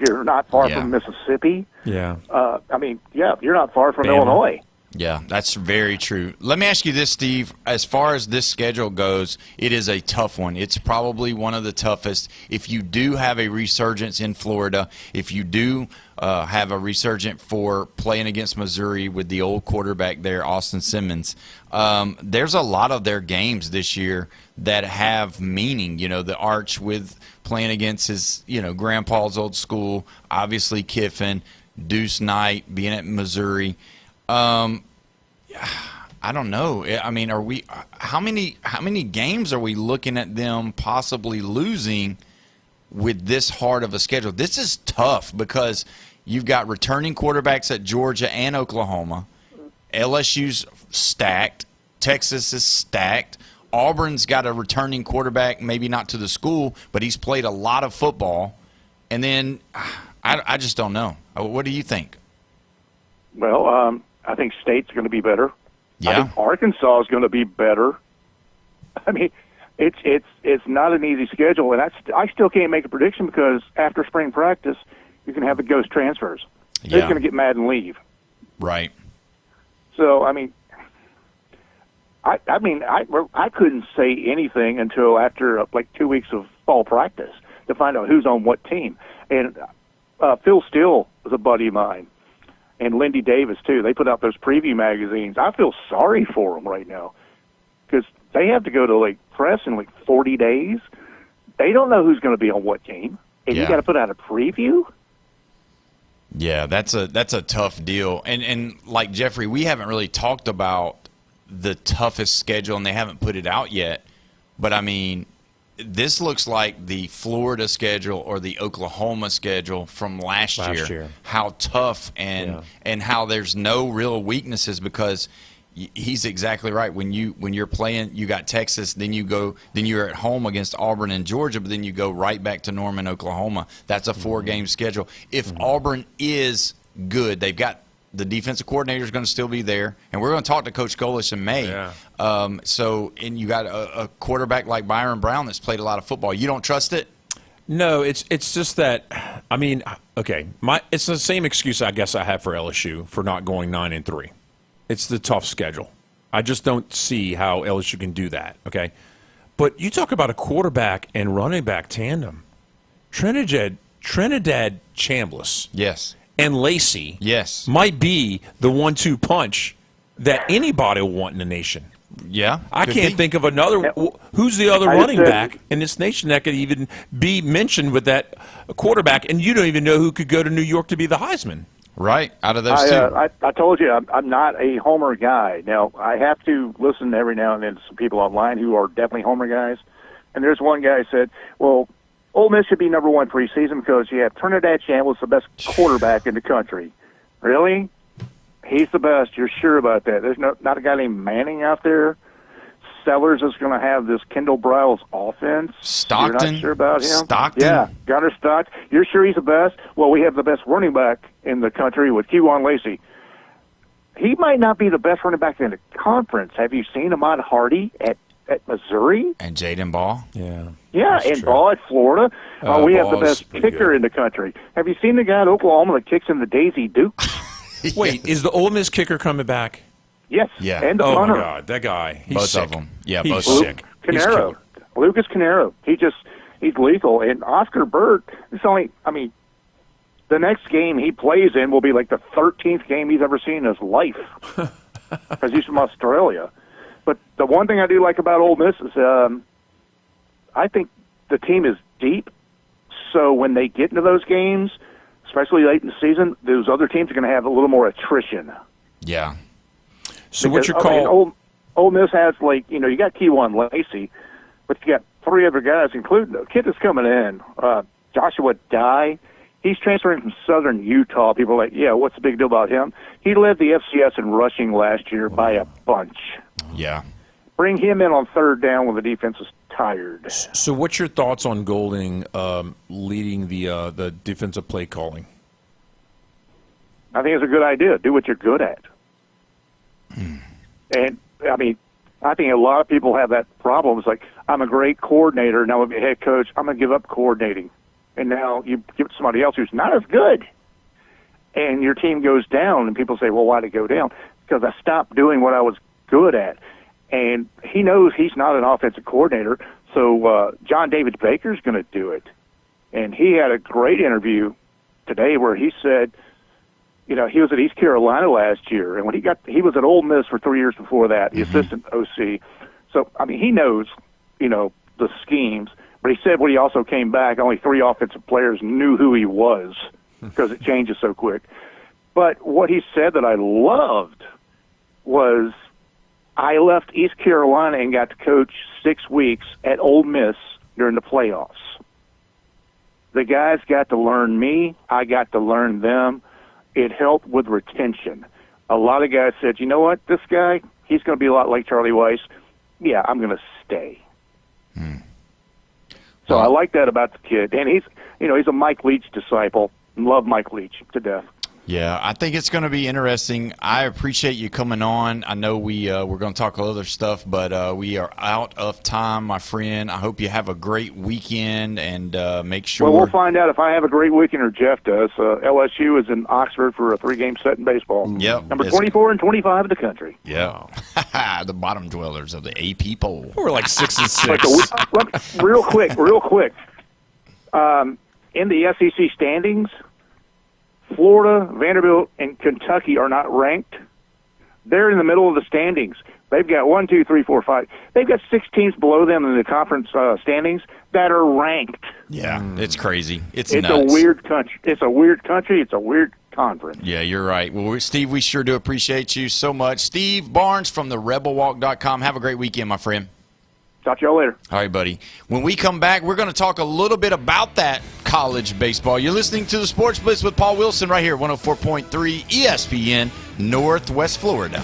You're not far from Mississippi. Yeah. I mean, you're not far from Illinois. Yeah, that's very true. Let me ask you this, Steve. As far as this schedule goes, it is a tough one. It's probably one of the toughest. If you do have a resurgence in Florida, if you do have a resurgence for playing against Missouri with the old quarterback there, Austin Simmons, there's a lot of their games this year that have meaning. You know, the Arch with playing against his, grandpa's old school, obviously Kiffin, Deuce Knight being at Missouri. I don't know. I mean, are we? How many games are we looking at them possibly losing with this hard of a schedule? This is tough because you've got returning quarterbacks at Georgia and Oklahoma. LSU's stacked. Texas is stacked. Auburn's got a returning quarterback, maybe not to the school, but he's played a lot of football. And then I just don't know. What do you think? Well, I think State's going to be better. Yeah. I think Arkansas is going to be better. I mean, it's not an easy schedule, and I still can't make a prediction because after spring practice, you can have the ghost transfers. They're going to get mad and leave. Right. So, I mean, I couldn't say anything until after like 2 weeks of fall practice to find out who's on what team. And Phil Steele was a buddy of mine. And Lindy Davis, too. They put out those preview magazines. I feel sorry for them right now because they have to go to, like, press in, like, 40 days. They don't know who's going to be on what team. And you got to put out a preview? Yeah, that's a tough deal. And like, Jeffrey, we haven't really talked about the toughest schedule, and they haven't put it out yet. But, I mean, this looks like the Florida schedule or the Oklahoma schedule from last year. How tough and how there's no real weaknesses because he's exactly right. When you're playing, you got Texas, then you're at home against Auburn and Georgia, but then you go right back to Norman, Oklahoma. That's a 4-game schedule. If Auburn is good, they've got the defensive coordinator is going to still be there, and we're going to talk to Coach Golish in May. Yeah. And you got a quarterback like Byron Brown that's played a lot of football. You don't trust it? No, it's just that. I mean, okay, it's the same excuse I guess I have for LSU for not going 9-3. It's the tough schedule. I just don't see how LSU can do that. Okay, but you talk about a quarterback and running back tandem, Trinidad Chambliss. Yes. And Lacey, yes, might be the 1-2 punch that anybody will want in the nation. Yeah, I can't think of another. Who's the other running back in this nation that could even be mentioned with that quarterback? And you don't even know who could go to New York to be the Heisman. Right, out of those two. I told you I'm not a homer guy. Now, I have to listen every now and then to some people online who are definitely homer guys. And there's one guy who said, well, Ole Miss should be number one preseason because you have Trinidad Chambliss, the best quarterback in the country. Really? He's the best. You're sure about that? There's not a guy named Manning out there. Sellers is going to have this Kendall Briles offense. Stockton. You're not sure about him? Stockton. Yeah, Gunnar Stockton. You're sure he's the best? Well, we have the best running back in the country with Kewan Lacey. He might not be the best running back in the conference. Have you seen Ahmad Hardy at Missouri? And Jaden Ball. Yeah. Yeah, and Ball at Florida. We have the best kicker in the country. Have you seen the guy at Oklahoma that kicks in the Daisy Duke? Wait, is the Ole Miss kicker coming back? Yes. Yeah. And the oh punter. my God, that guy. He's both sick. of them. Yeah, he's both sick. Canaro. Lucas Canaro. He's lethal. And Oscar Burt, it's only, the next game he plays in will be like the 13th game he's ever seen in his life because he's from Australia. But the one thing I do like about Ole Miss is I think the team is deep. So when they get into those games, especially late in the season, those other teams are going to have a little more attrition. Yeah. So what's your call? Ole Miss has, you got Keywan Lacey, but you got 3 other guys, including the kid that's coming in, Joshua Dye. He's transferring from Southern Utah. People are like, yeah, what's the big deal about him? He led the FCS in rushing last year by a bunch. Yeah. Bring him in on third down when the defense is tired. So what's your thoughts on Golding leading the defensive play calling? I think it's a good idea. Do what you're good at. And, I mean, I think a lot of people have that problem. It's like, I'm a great coordinator, now I'm a head coach. I'm going to give up coordinating. And now you give it to somebody else who's not as good. And your team goes down, and people say, well, why did it go down? Because I stopped doing what I was good at. And he knows he's not an offensive coordinator, so John David Baker's going to do it. And he had a great interview today where he said, he was at East Carolina last year, and when he was at Ole Miss for 3 years before that, the assistant OC. So, I mean, he knows, the schemes. But he said when he also came back, only 3 offensive players knew who he was because it changes so quick. But what he said that I loved was, I left East Carolina and got to coach 6 weeks at Ole Miss during the playoffs. The guys got to learn me. I got to learn them. It helped with retention. A lot of guys said, you know what, this guy, he's going to be a lot like Charlie Weiss. Yeah, I'm going to stay. So I like that about the kid. And he's a Mike Leach disciple. Love Mike Leach to death. Yeah, I think it's going to be interesting. I appreciate you coming on. I know we're going to talk other stuff, but we are out of time, my friend. I hope you have a great weekend and make sure. Well, we'll find out if I have a great weekend or Jeff does. LSU is in Oxford for a 3-game set in baseball. Yep. Number 24 and 25 in the country. Yeah. The bottom dwellers of the AP poll. We're like 6 and 6. Real quick. In the SEC standings, Florida, Vanderbilt, and Kentucky are not ranked. They're in the middle of the standings. They've got 1, 2, 3, 4, 5. They've got 6 teams below them in the conference standings that are ranked. Yeah, it's crazy. It's nuts. A weird country. It's a weird country. It's a weird conference. Yeah, you're right. Well, Steve, we sure do appreciate you so much. Steve Barnes from the rebelwalk.com. Have a great weekend, my friend. Talk to y'all later. All right, buddy. When we come back, we're going to talk a little bit about that college baseball. You're listening to the Sports Blitz with Paul Wilson right here, 104.3 ESPN, Northwest Florida.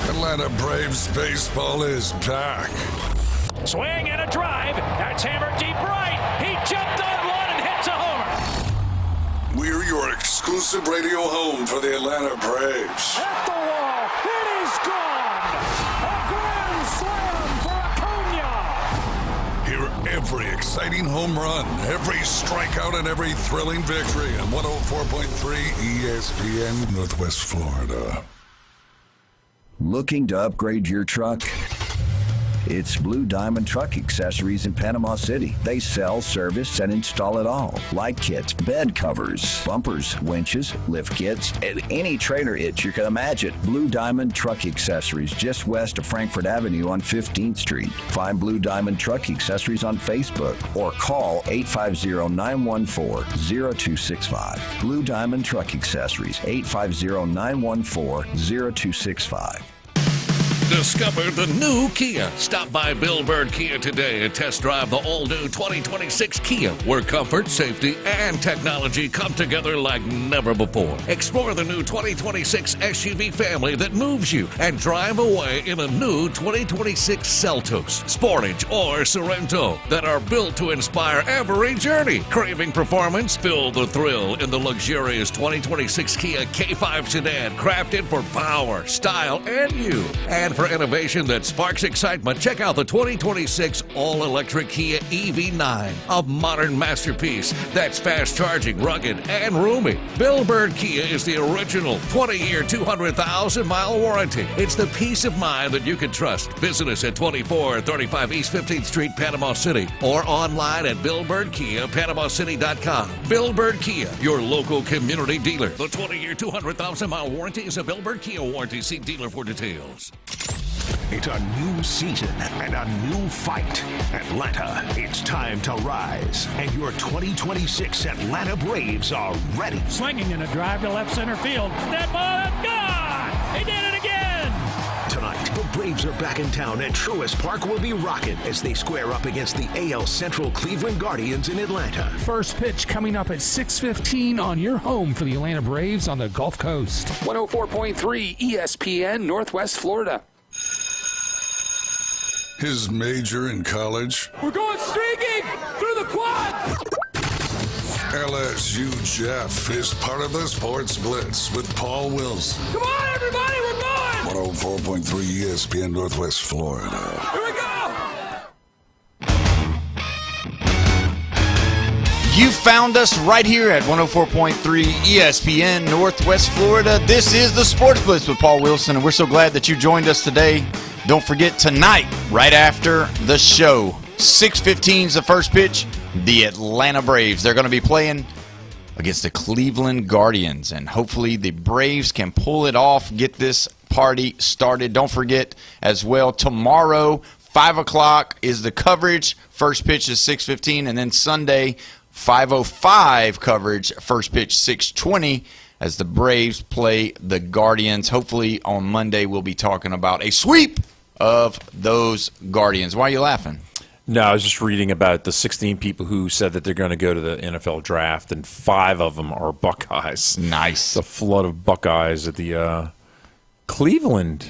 Atlanta Braves baseball is back. Swing and a drive. That's hammered deep right. He jumped on one and hits a homer. We're your exclusive radio home for the Atlanta Braves. At the wall. It is gone. A grand slam for Acuna. Hear every exciting home run, every strikeout, and every thrilling victory on 104.3 ESPN Northwest Florida. Looking to upgrade your truck? It's Blue Diamond Truck Accessories in Panama City. They sell, service, and install it all. Light kits, bed covers, bumpers, winches, lift kits, and any trailer hitch you can imagine. Blue Diamond Truck Accessories, just west of Frankfort Avenue on 15th Street. Find Blue Diamond Truck Accessories on Facebook or call 850-914-0265. Blue Diamond Truck Accessories, 850-914-0265. Discover the new Kia. Stop by Bill Bird Kia today and test drive the all-new 2026 Kia, where comfort, safety, and technology come together like never before. Explore the new 2026 SUV family that moves you and drive away in a new 2026 Seltos, Sportage, or Sorento that are built to inspire every journey. Craving performance? Feel the thrill in the luxurious 2026 Kia K5 sedan, crafted for power, style, and you. And for innovation that sparks excitement? Check out the 2026 all-electric Kia EV9, a modern masterpiece that's fast-charging, rugged, and roomy. Bill Bird Kia is the original 20-year, 200,000-mile warranty. It's the peace of mind that you can trust. Visit us at 2435 East 15th Street, Panama City, or online at BillBirdKia.PanamaCity.com. Bill Bird Kia, your local community dealer. The 20-year, 200,000-mile warranty is a Bill Bird Kia warranty. See dealer for details. It's a new season and a new fight. Atlanta, it's time to rise. And your 2026 Atlanta Braves are ready. Swinging in a drive to left center field. That ball, gone! He did it again! Tonight, the Braves are back in town and Truist Park will be rocking as they square up against the AL Central Cleveland Guardians in Atlanta. First pitch coming up at 6:15 on your home for the Atlanta Braves on the Gulf Coast. 104.3 ESPN Northwest Florida. His major in college, We're going streaking through the quad. LSU Jeff is part of the Sports Blitz with Paul Wilson. Come on, everybody, we're going. 104.3 ESPN Northwest Florida. Here we go. You found us right here at 104.3 ESPN Northwest Florida. This is the Sports Blitz with Paul Wilson, and we're so glad that you joined us today. Don't forget, tonight, right after the show, 6:15 is the first pitch, the Atlanta Braves. They're going to be playing against the Cleveland Guardians, and hopefully the Braves can pull it off, get this party started. Don't forget, as well, tomorrow, 5 o'clock is the coverage. First pitch is 6:15, and then Sunday, 5:05 coverage, first pitch 6:20 as the Braves play the Guardians. Hopefully on Monday we'll be talking about a sweep of those Guardians. Why are you laughing? No, I was just reading about the 16 people who said that they're going to go to the NFL draft, and 5 of them are Buckeyes. Nice. The flood of Buckeyes at the Cleveland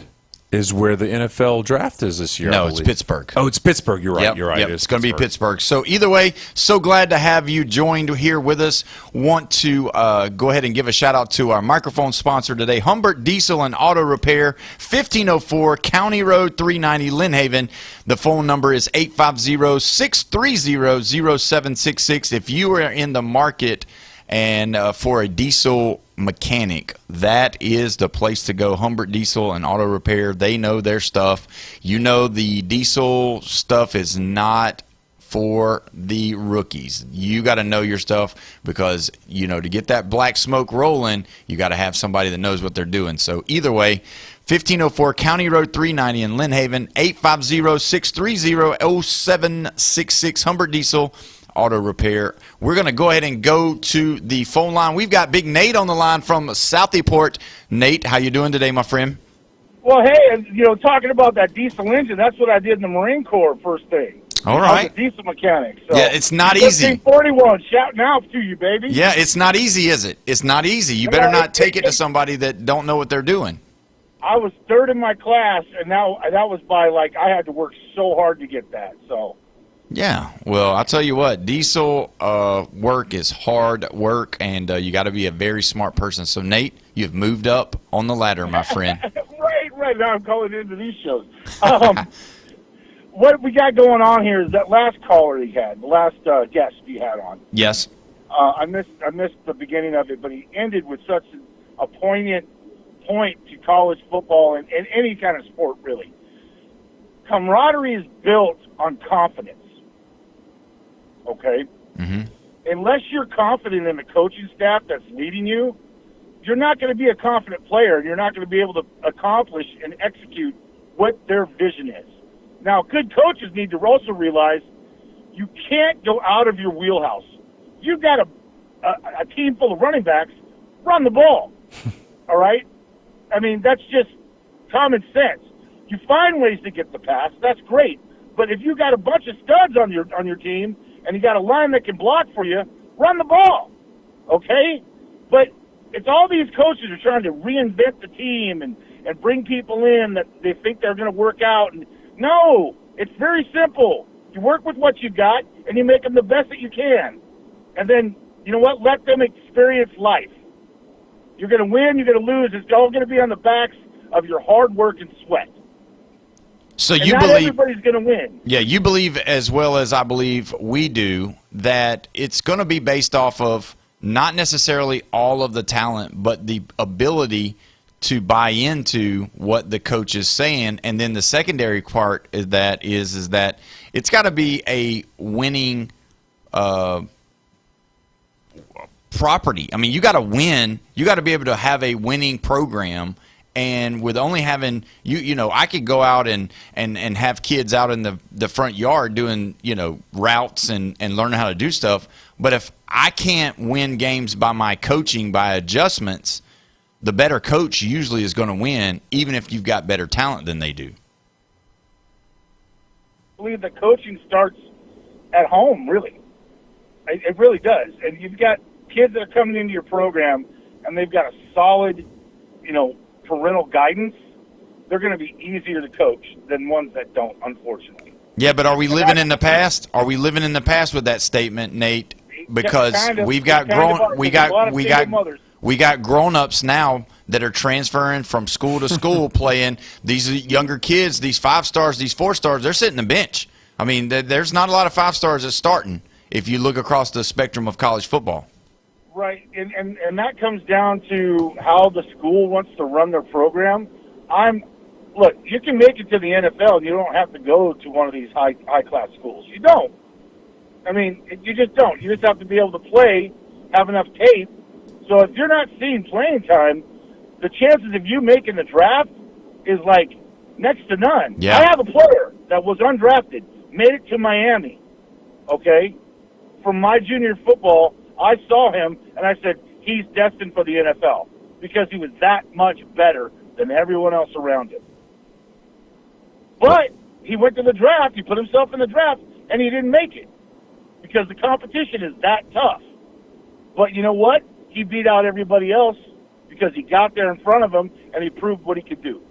is where the NFL draft is this year. No, it's Pittsburgh. Oh, it's Pittsburgh. You're right. Yep, You're right. Yep. It's going to be Pittsburgh. So either way, so glad to have you joined here with us. Want to go ahead and give a shout-out to our microphone sponsor today, Humbert Diesel and Auto Repair, 1504 County Road 390, Lynn Haven. The phone number is 850-630-0766. If you are in the market and for a diesel mechanic, that is the place to go. Humbert Diesel and Auto Repair, they know their stuff. You know, the diesel stuff is not for the rookies. You got to know your stuff because, you know, to get that black smoke rolling, you got to have somebody that knows what they're doing. So either way, 1504 County Road 390 in Lynn Haven, 850-630-0766, Humbert Diesel Auto Repair. We're going to go ahead and go to the phone line. We've got Big Nate on the line from Southport. Nate, how you doing today, my friend? Well, hey, you know, talking about that diesel engine, that's what I did in the Marine Corps first thing. All right. I was a diesel mechanic. So yeah, it's not easy. 1541, shouting out to you, baby. Yeah, it's not easy, is it? It's not easy. You better not take it to somebody that don't know what they're doing. I was third in my class, and now that was by, like, I had to work so hard to get that, so. Yeah, well, I'll tell you what, diesel work is hard work, and you got to be a very smart person. So, Nate, you've moved up on the ladder, my friend. right. Now I'm calling into these shows. What we got going on here is that last caller he had, the last guest he had on. Yes. I missed the beginning of it, but he ended with such a poignant point to college football and any kind of sport, really. Camaraderie is built on confidence. Okay? Mm-hmm. Unless you're confident in the coaching staff that's leading you, you're not going to be a confident player, and you're not going to be able to accomplish and execute what their vision is. Now, good coaches need to also realize you can't go out of your wheelhouse. You've got a team full of running backs, run the ball. All right? I mean, that's just common sense. You find ways to get the pass, that's great. But if you got a bunch of studs on your team and you got a line that can block for you, run the ball. Okay? But it's all these coaches are trying to reinvent the team and bring people in that they think they're going to work out. And no, it's very simple. You work with what you got and you make them the best that you can. And then, you know what? Let them experience life. You're going to win, you're going to lose. It's all going to be on the backs of your hard work and sweat. So and you not believe everybody's going to win. Yeah, you believe as well as I believe we do that it's going to be based off of not necessarily all of the talent, but the ability to buy into what the coach is saying. And then the secondary part is that it's got to be a winning property. I mean, you got to win. You got to be able to have a winning program. And with only having I could go out and have kids out in the front yard doing routes and learning how to do stuff. But if I can't win games by my coaching, by adjustments, the better coach usually is going to win, even if you've got better talent than they do. I believe that coaching starts at home, really. It really does. And you've got kids that are coming into your program, and they've got a solid, parental guidance. They're going to be easier to coach than ones that don't, unfortunately. Yeah, but are we living in the past? Are we living in the past with that statement, Nate? Because we got grown-ups now that are transferring from school to school playing these younger kids, these 5-stars, these 4-stars. They're sitting the bench. I mean, there's not a lot of 5-stars that's starting if you look across the spectrum of college football. Right, and that comes down to how the school wants to run their program. Look, you can make it to the NFL, and you don't have to go to one of these high-class schools. You don't. I mean, you just don't. You just have to be able to play, have enough tape. So if you're not seeing playing time, the chances of you making the draft is like next to none. Yeah. I have a player that was undrafted, made it to Miami, okay? From my junior football, I saw him, and I said, he's destined for the NFL because he was that much better than everyone else around him. But he went to the draft, he put himself in the draft, and he didn't make it because the competition is that tough. But you know what? He beat out everybody else because he got there in front of him, and he proved what he could do.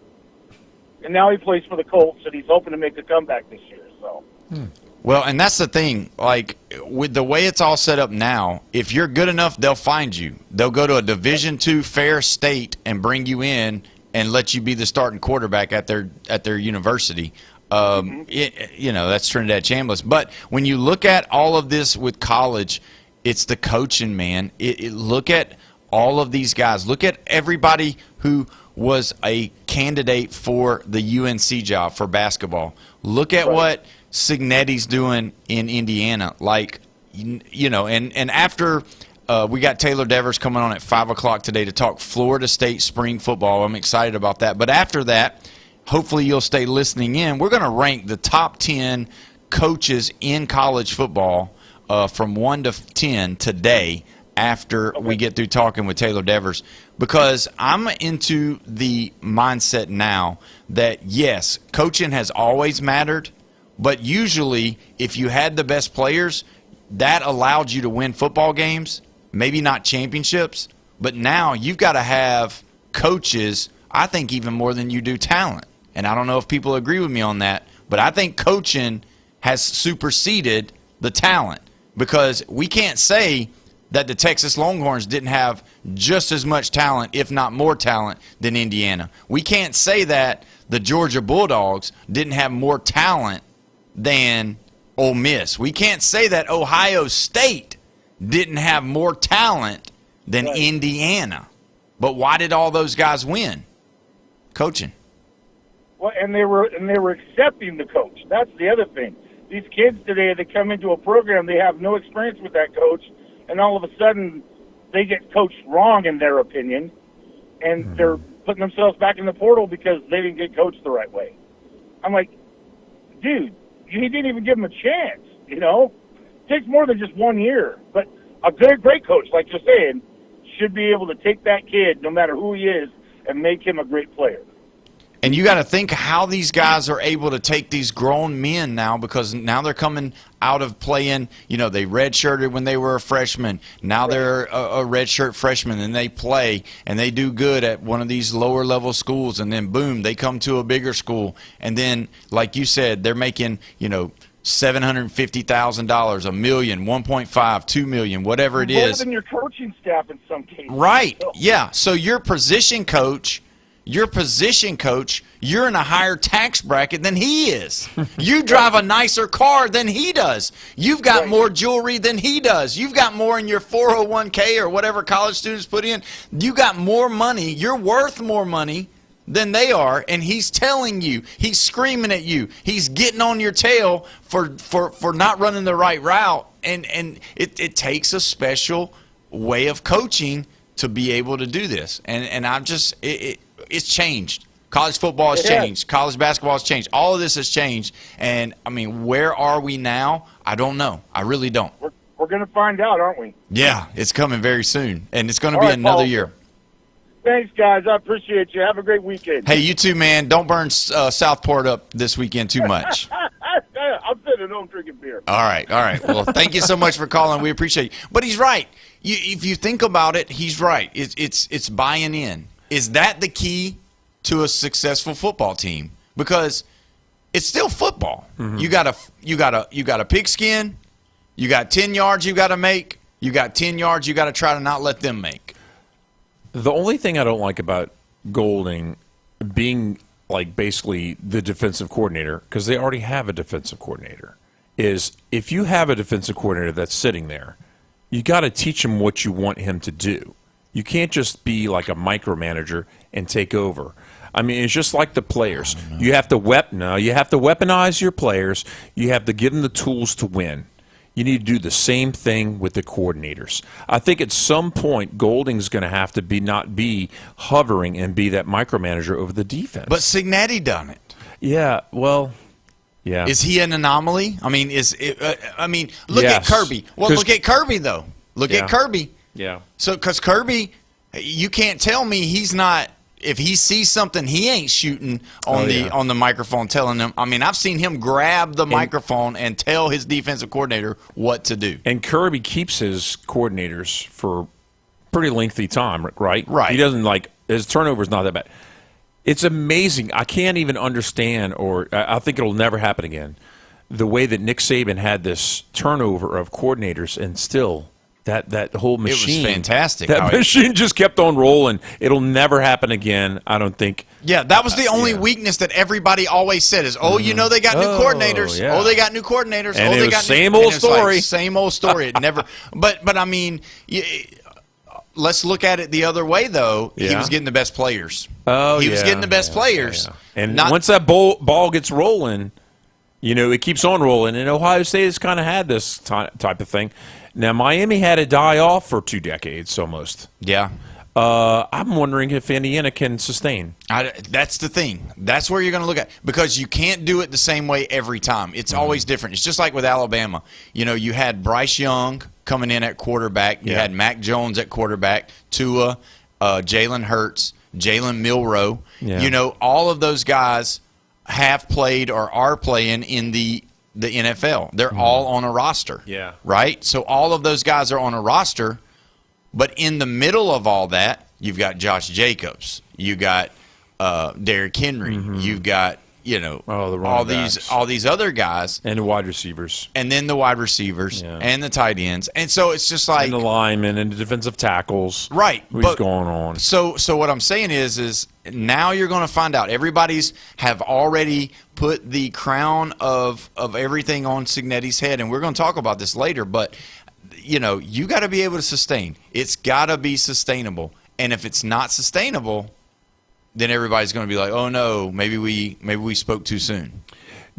And now he plays for the Colts, and he's hoping to make a comeback this year. So. Well, and that's the thing. Like, with the way it's all set up now, if you're good enough, they'll find you. They'll go to a Division II fair state and bring you in and let you be the starting quarterback at their university. That's Trinidad Chambliss. But when you look at all of this with college, it's the coaching, man. Look at all of these guys. Look at everybody who was a candidate for the UNC job for basketball. Look at what Cignetti's doing in Indiana. Like, and after we got Taylor Devers coming on at 5 o'clock today to talk Florida State spring football. I'm excited about that. But after that, hopefully you'll stay listening in. We're going to rank the top 10 coaches in college football from 1 to 10 today after we get through talking with Taylor Devers, because I'm into the mindset now that, yes, coaching has always mattered, but usually if you had the best players, that allowed you to win football games, maybe not championships, but now you've got to have coaches, I think, even more than you do talent. And I don't know if people agree with me on that, but I think coaching has superseded the talent, because we can't say that the Texas Longhorns didn't have just as much talent, if not more talent, than Indiana. We can't say that the Georgia Bulldogs didn't have more talent than Ole Miss. We can't say that Ohio State didn't have more talent than Indiana. But why did all those guys win? Coaching. Well, and they were accepting the coach. That's the other thing. These kids today, they come into a program, they have no experience with that coach, and all of a sudden they get coached wrong in their opinion, and they're putting themselves back in the portal because they didn't get coached the right way. I'm like, dude, you didn't even give them a chance, It takes more than just 1 year. But a great coach, like you're saying, should be able to take that kid, no matter who he is, and make him a great player. And you got to think how these guys are able to take these grown men now, because now they're coming out of playing, they redshirted when they were a freshman. Now they're a redshirt freshman, and they play, and they do good at one of these lower-level schools, and then, boom, they come to a bigger school. And then, like you said, they're making, $750,000, $1 million, 1.5, $2 million, whatever it is. More than your coaching staff in some cases. Right, yeah. So your position coach your position coach, you're in a higher tax bracket than he is. You drive a nicer car than he does. You've got more jewelry than he does. You've got more in your 401k or whatever college students put in. You got more money. You're worth more money than they are, and he's telling you, he's screaming at you, he's getting on your tail for not running the right route, and it takes a special way of coaching to be able to do this. And I'm just it's changed. College football has changed. College basketball has changed. All of this has changed. And, I mean, where are we now? I don't know. I really don't. We're going to find out, aren't we? Yeah, it's coming very soon. And it's going to be another year. Thanks, guys. I appreciate you. Have a great weekend. Hey, you too, man. Don't burn Southport up this weekend too much. I'm sitting at home drinking beer. All right. Well, thank you so much for calling. We appreciate you. But he's right. If you think about it, he's right. It's buying in. Is that the key to a successful football team? Because it's still football. Mm-hmm. You got a pigskin. You got 10 yards you got to make. You got 10 yards you got to try to not let them make. The only thing I don't like about Golding being like basically the defensive coordinator, because they already have a defensive coordinator, is if you have a defensive coordinator that's sitting there, you got to teach him what you want him to do. You can't just be like a micromanager and take over. I mean, it's just like the players. You have to weaponize your players. You have to give them the tools to win. You need to do the same thing with the coordinators. I think at some point Golding's going to have to not be hovering and be that micromanager over the defense. But Cignetti done it. Yeah, well, yeah. Is he an anomaly? I mean, look at Kirby. Well, look at Kirby though. Look at Kirby. Yeah. So, because Kirby, you can't tell me he's not. If he sees something, he ain't shooting on the microphone, telling them. I mean, I've seen him grab the microphone and tell his defensive coordinator what to do. And Kirby keeps his coordinators for pretty lengthy time, right? Right. He doesn't his turnover's not that bad. It's amazing. I can't even understand, or I think it'll never happen again, the way that Nick Saban had this turnover of coordinators and still. That whole machine. It was fantastic. That machine just kept on rolling. It'll never happen again, I don't think. Yeah, that was the only weakness that everybody always said is, they got new coordinators. Yeah. They got new coordinators. And they got same old story. Same old story. It never. But I mean, let's look at it the other way though. Yeah. He was getting the best players. He was getting the best players. Yeah. And once that ball gets rolling, it keeps on rolling. And Ohio State has kind of had this type of thing. Now, Miami had to die off for 2 decades almost. Yeah. I'm wondering if Indiana can sustain. That's the thing. That's where you're going to look at. Because you can't do it the same way every time. It's always different. It's just like with Alabama. You had Bryce Young coming in at quarterback. You had Mac Jones at quarterback. Tua, Jalen Hurts, Jalen Milroe. Yeah. All of those guys have played or are playing in the NFL. They're all on a roster. Yeah. Right? So all of those guys are on a roster, but in the middle of all that, you've got Josh Jacobs. You got Derrick Henry. You've got, all these other guys. And the wide receivers. And then the wide receivers and the tight ends. And so it's just like and the linemen and the defensive tackles. Right. What's going on. So what I'm saying is now you're going to find out. Everybody's have already put the crown of everything on Cignetti's head, and we're going to talk about this later, but you got to be able to sustain. It's got to be sustainable. And if it's not sustainable, then everybody's going to be like, "Oh no, maybe we spoke too soon."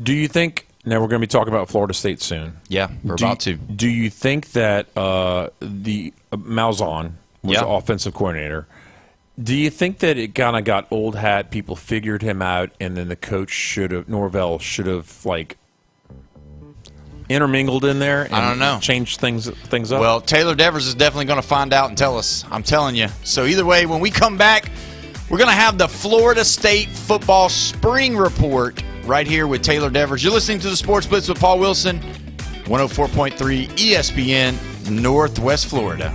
Do you think now we're going to be talking about Florida State soon? Yeah, we're about to. Do you think that the Malzahn was the offensive coordinator? Do you think that it kind of got old hat? People figured him out, and then the coach Norvell should have intermingled in there. And I don't know. Changed things up. Well, Taylor Devers is definitely going to find out and tell us. I'm telling you. So either way, when we come back, we're going to have the Florida State football spring report right here with Taylor Devers. You're listening to the Sports Blitz with Paul Wilson, 104.3 ESPN, Northwest Florida.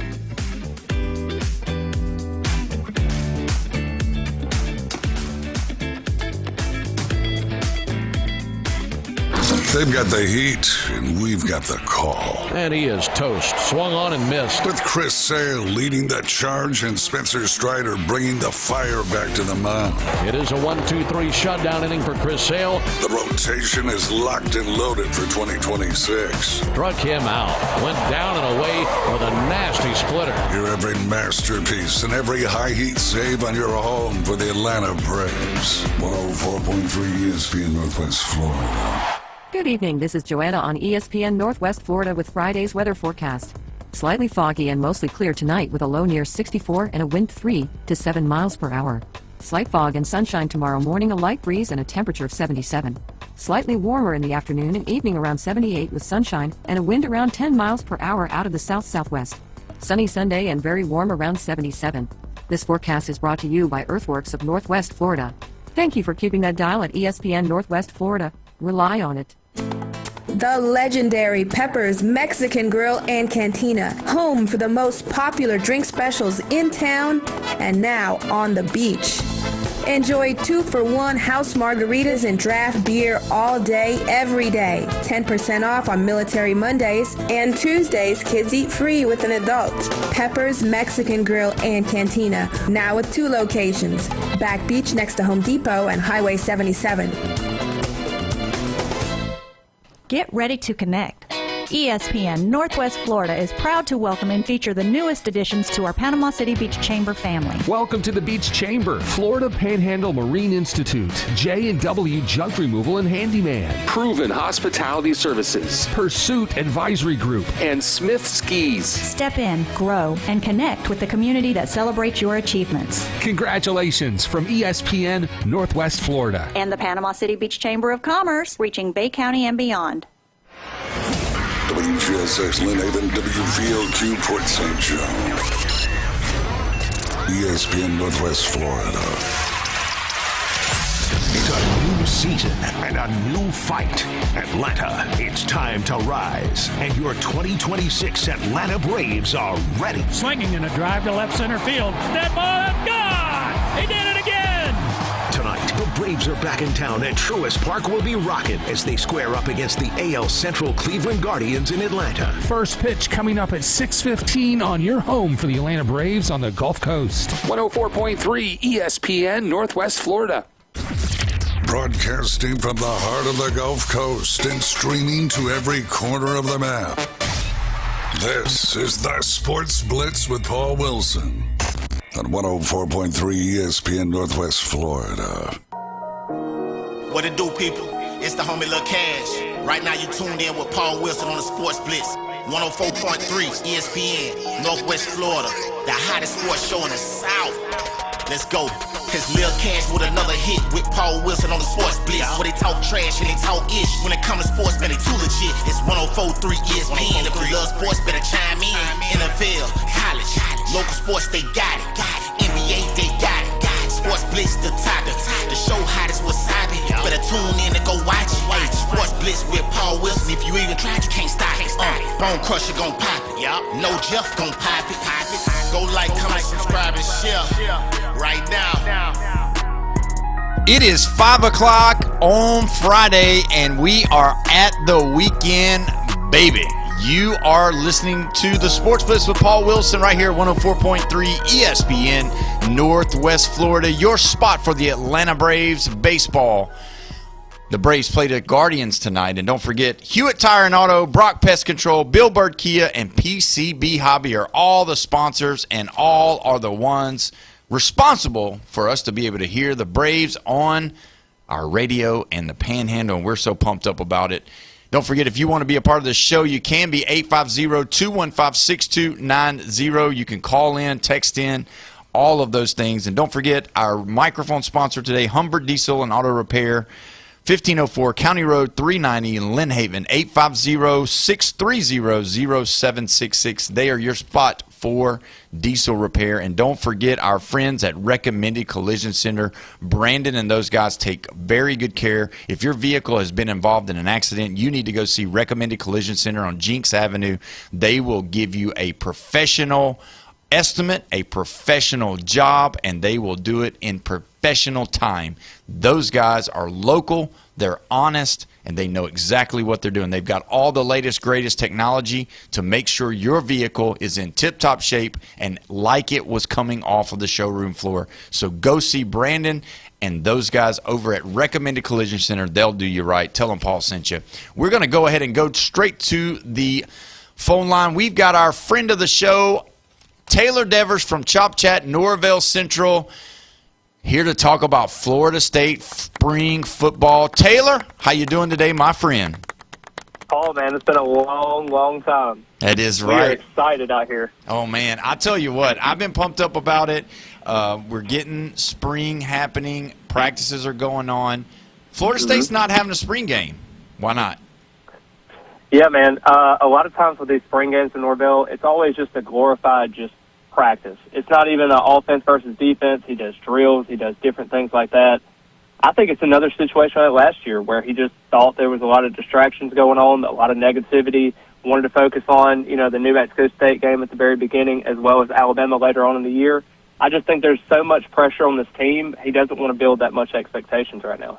They've got the heat, and we've got the call. And he is toast. Swung on and missed. With Chris Sale leading that charge and Spencer Strider bringing the fire back to the mound. It is a 1-2-3 shutdown inning for Chris Sale. The rotation is locked and loaded for 2026. Struck him out. Went down and away with a nasty splitter. Hear every masterpiece and every high heat save on your home for the Atlanta Braves. 104.3 ESPN Northwest Florida. Good evening, this is Joanna on ESPN Northwest Florida with Friday's weather forecast. Slightly foggy and mostly clear tonight with a low near 64 and a wind 3 to 7 miles per hour. Slight fog and sunshine tomorrow morning, a light breeze and a temperature of 77. Slightly warmer in the afternoon and evening around 78 with sunshine and a wind around 10 miles per hour out of the south-southwest. Sunny Sunday and very warm around 77. This forecast is brought to you by Earthworks of Northwest Florida. Thank you for keeping that dial at ESPN Northwest Florida. Rely on it. The legendary Pepper's Mexican Grill and Cantina, home for the most popular drink specials in town and now on the beach. Enjoy 2-for-1 house margaritas and draft beer all day, every day. 10% off on Military Mondays, and Tuesdays kids eat free with an adult. Pepper's Mexican Grill and Cantina, now with 2 locations. Back Beach next to Home Depot and Highway 77. Get ready to connect. ESPN Northwest Florida is proud to welcome and feature the newest additions to our Panama City Beach Chamber family. Welcome to the Beach Chamber, Florida Panhandle Marine Institute, J&W Junk Removal and Handyman, Proven Hospitality Services, Pursuit Advisory Group, and Smith Skis. Step in, grow, and connect with the community that celebrates your achievements. Congratulations from ESPN Northwest Florida. And the Panama City Beach Chamber of Commerce, reaching Bay County and beyond. WGSX Lynn Haven, WVOQ Port St. John. ESPN Northwest Florida. It's a new season and a new fight. Atlanta, it's time to rise. And your 2026 Atlanta Braves are ready. Swinging in a drive to left center field. That ball is gone! He did it again! Tonight, the Braves are back in town and Truist Park will be rocking as they square up against the AL Central Cleveland Guardians in Atlanta. First pitch coming up at 6:15 on your home for the Atlanta Braves on the Gulf Coast. 104.3 ESPN Northwest Florida. Broadcasting from the heart of the Gulf Coast and streaming to every corner of the map. This is the Sports Blitz with Paul Wilson on 104.3 ESPN Northwest Florida. What it do, people? It's the homie Lil Cash. Right now you tuned in with Paul Wilson on the Sports Blitz. 104.3 ESPN, Northwest Florida. The hottest sports show in the South. Let's go. Cause Lil Cash with another hit with Paul Wilson on the Sports Blitz. Where they talk trash and they talk ish. When it comes to sports, man, they too legit. It's 104.3 ESPN. If you love sports, better chime in. NFL, college, local sports, they got it. NBA, they got it. Sports Blitz, the topic. The show hottest wasabi. Better tune in and go watch it. Sports Blitz with Paul Wilson. If you even tried, you can't stop it. Bone Crusher gon' pop it. No Jeff gon' pop it. Go like, comment, subscribe, and share right now. It is 5 o'clock on Friday, and we are at the weekend, baby. You are listening to the Sports Blitz with Paul Wilson right here at 104.3 ESPN Northwest Florida, your spot for the Atlanta Braves baseball. The Braves play the Guardians tonight, and don't forget, Hewitt Tire and Auto, Brock Pest Control, Bill Bird Kia, and PCB Hobby are all the sponsors, and all are the ones responsible for us to be able to hear the Braves on our radio and the Panhandle, and we're so pumped up about it. Don't forget, if you want to be a part of the show, you can be 850-215-6290. You can call in, text in, all of those things. And don't forget, our microphone sponsor today, Humbert Diesel and Auto Repair, 1504 County Road 390 in Lynn Haven, 850-630-0766. They are your spot for diesel repair. And don't forget our friends at Recommended Collision Center. Brandon and those guys take very good care. If your vehicle has been involved in an accident, you need to go see Recommended Collision Center on Jinx Avenue. They will give you a professional estimate, a professional job, and they will do it in professional time. Those guys are local, they're honest, and they know exactly what they're doing. They've got all the latest, greatest technology to make sure your vehicle is in tip-top shape and like it was coming off of the showroom floor. So go see Brandon and those guys over at Recommended Collision Center. They'll do you right. Tell them Paul sent you. We're going to go ahead and go straight to the phone line. We've got our friend of the show, Taylor Devers from Chop Chat, Norvell Central, here to talk about Florida State spring football. Taylor, how you doing today, my friend? Paul, man, it's been a long, long time. That is right. We're excited out here. Oh, man, I tell you what, I've been pumped up about it. We're getting spring happening. Practices are going on. Florida State's not having a spring game. Why not? Yeah, man. A lot of times with these spring games in Norvell, it's always just a glorified practice. It's not even an offense versus defense. He does drills. He does different things like that. I think it's another situation like last year where he just thought there was a lot of distractions going on, a lot of negativity, wanted to focus on, the New Mexico State game at the very beginning as well as Alabama later on in the year. I just think there's so much pressure on this team. He doesn't want to build that much expectations right now.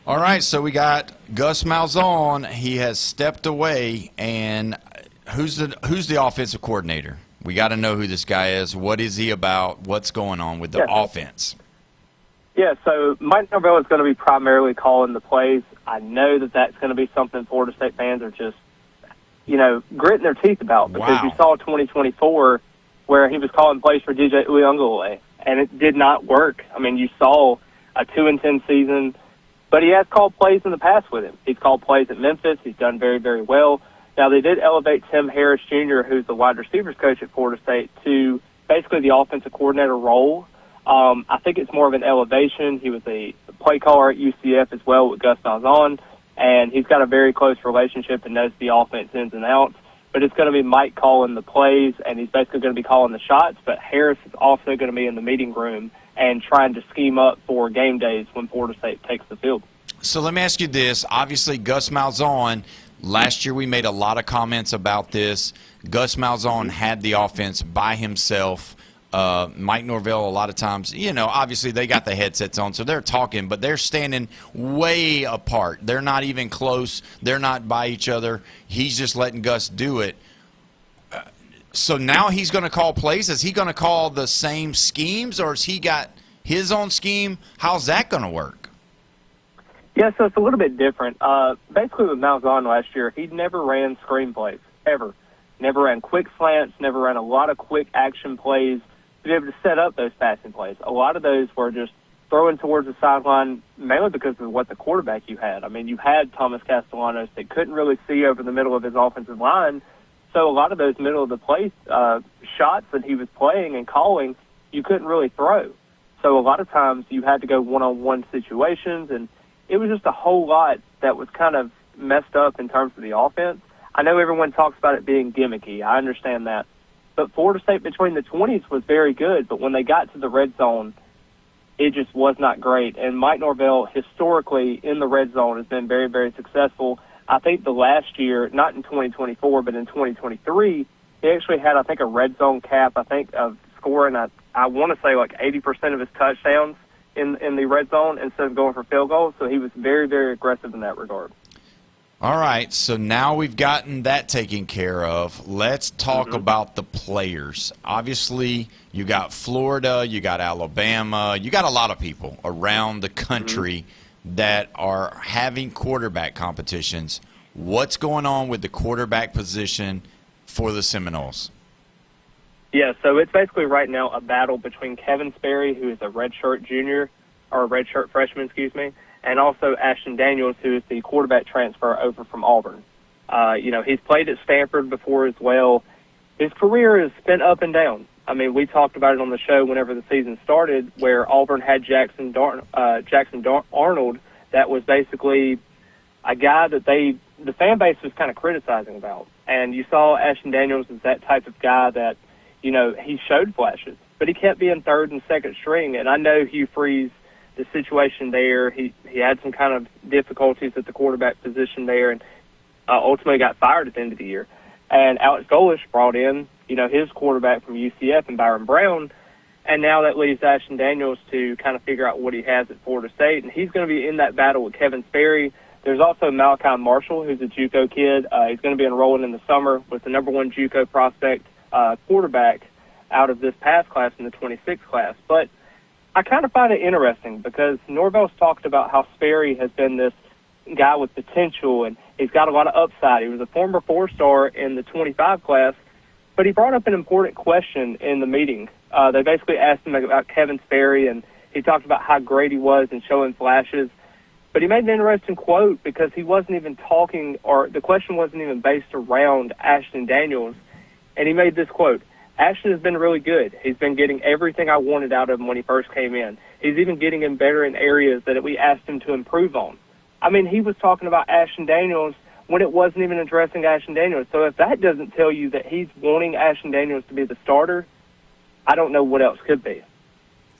All right, so we got Gus Malzahn. He has stepped away, and who's the offensive coordinator? We got to know who this guy is. What is he about? What's going on with the offense? Yeah, so Mike Norvell is going to be primarily calling the plays. I know that that's going to be something Florida State fans are just, gritting their teeth about because you saw 2024 where he was calling plays for DJ Uyunglele, and it did not work. I mean, you saw a 2-10 season, but he has called plays in the past with him. He's called plays at Memphis. He's done very, very well. Now, they did elevate Tim Harris Jr., who's the wide receivers coach at Florida State, to basically the offensive coordinator role. I think it's more of an elevation. He was a play caller at UCF as well with Gus Malzahn, and he's got a very close relationship and knows the offense ins and outs. But it's going to be Mike calling the plays, and he's basically going to be calling the shots, but Harris is also going to be in the meeting room and trying to scheme up for game days when Florida State takes the field. So let me ask you this. Obviously, Gus Malzahn, last year we made a lot of comments about this. Gus Malzahn had the offense by himself. Mike Norvell, a lot of times, obviously they got the headsets on, so they're talking, but they're standing way apart. They're not even close. They're not by each other. He's just letting Gus do it. So now he's going to call plays. Is he going to call the same schemes, or has he got his own scheme? How's that going to work? Yeah, so it's a little bit different. Basically with Malzahn last year, he never ran screen plays, ever. Never ran quick slants, never ran a lot of quick action plays to be able to set up those passing plays. A lot of those were just throwing towards the sideline, mainly because of what the quarterback you had. I mean, you had Thomas Castellanos that couldn't really see over the middle of his offensive line, so a lot of those middle of the play shots that he was playing and calling, you couldn't really throw. So a lot of times you had to go one-on-one situations, and it was just a whole lot that was kind of messed up in terms of the offense. I know everyone talks about it being gimmicky. I understand that. But Florida State between the 20s was very good, but when they got to the red zone, it just was not great. And Mike Norvell, historically, in the red zone has been very, very successful. I think the last year, not in 2024, but in 2023, he actually had, I think, a red zone cap, of scoring, I want to say, like 80% of his touchdowns in the red zone instead of going for field goals. So he was very, very aggressive in that regard. All right, so now we've gotten that taken care of. Let's talk about the players. Obviously, you got Florida, you got Alabama, you got a lot of people around the country that are having quarterback competitions. What's going on with the quarterback position for the Seminoles? Yeah, so it's basically right now a battle between Kevin Sperry, who is a redshirt junior, or a redshirt freshman, and also Ashton Daniels, who is the quarterback transfer over from Auburn. He's played at Stanford before as well. His career has been up and down. I mean, we talked about it on the show whenever the season started, where Auburn had Jackson Arnold, that was basically a guy that the fan base was kind of criticizing about. And you saw Ashton Daniels as that type of guy that, he showed flashes, but he kept being third and second string. And I know Hugh Freeze, the situation there, he had some kind of difficulties at the quarterback position there, and ultimately got fired at the end of the year. And Alex Golish brought in, his quarterback from UCF and Byron Brown. And now that leaves Ashton Daniels to kind of figure out what he has at Florida State. And he's going to be in that battle with Kevin Sperry. There's also Malachi Marshall, who's a JUCO kid. He's going to be enrolling in the summer with the number one JUCO prospect quarterback out of this past class in the 26th class. But I kind of find it interesting because Norvell's talked about how Sperry has been this guy with potential, and he's got a lot of upside. He was a former four-star in the 25 class, but he brought up an important question in the meeting. They basically asked him about Kevin Sperry, and he talked about how great he was and showing flashes. But he made an interesting quote because he wasn't even talking, or the question wasn't even based around Ashton Daniels. And he made this quote, "Ashton has been really good. He's been getting everything I wanted out of him when he first came in. He's even getting him better in areas that we asked him to improve on." I mean, he was talking about Ashton Daniels when it wasn't even addressing Ashton Daniels. So if that doesn't tell you that he's wanting Ashton Daniels to be the starter, I don't know what else could be.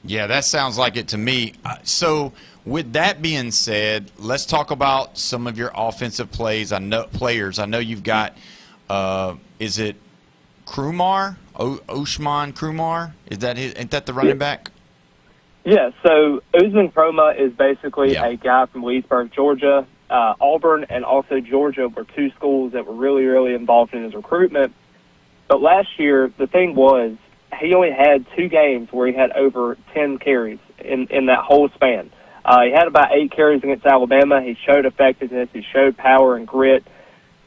Yeah, that sounds like it to me. So with that being said, let's talk about some of your offensive players. I know you've got, is it Krumar? Oshman Krumar? Ain't that the running back? Yeah, so Usman Kroma is basically a guy from Leesburg, Georgia. Auburn and also Georgia were two schools that were really, really involved in his recruitment. But last year, the thing was, he only had 2 games where he had over 10 carries in that whole span. He had about 8 carries against Alabama. He showed effectiveness. He showed power and grit.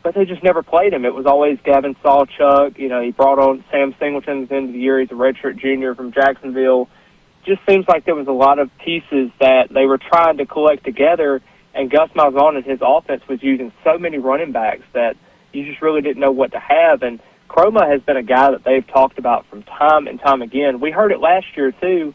But they just never played him. It was always Gavin Sawchuk. He brought on Sam Singleton at the end of the year. He's a redshirt junior from Jacksonville. Just seems like there was a lot of pieces that they were trying to collect together, and Gus Malzahn and his offense was using so many running backs that you just really didn't know what to have. And Kroma has been a guy that they've talked about from time and time again. We heard it last year, too,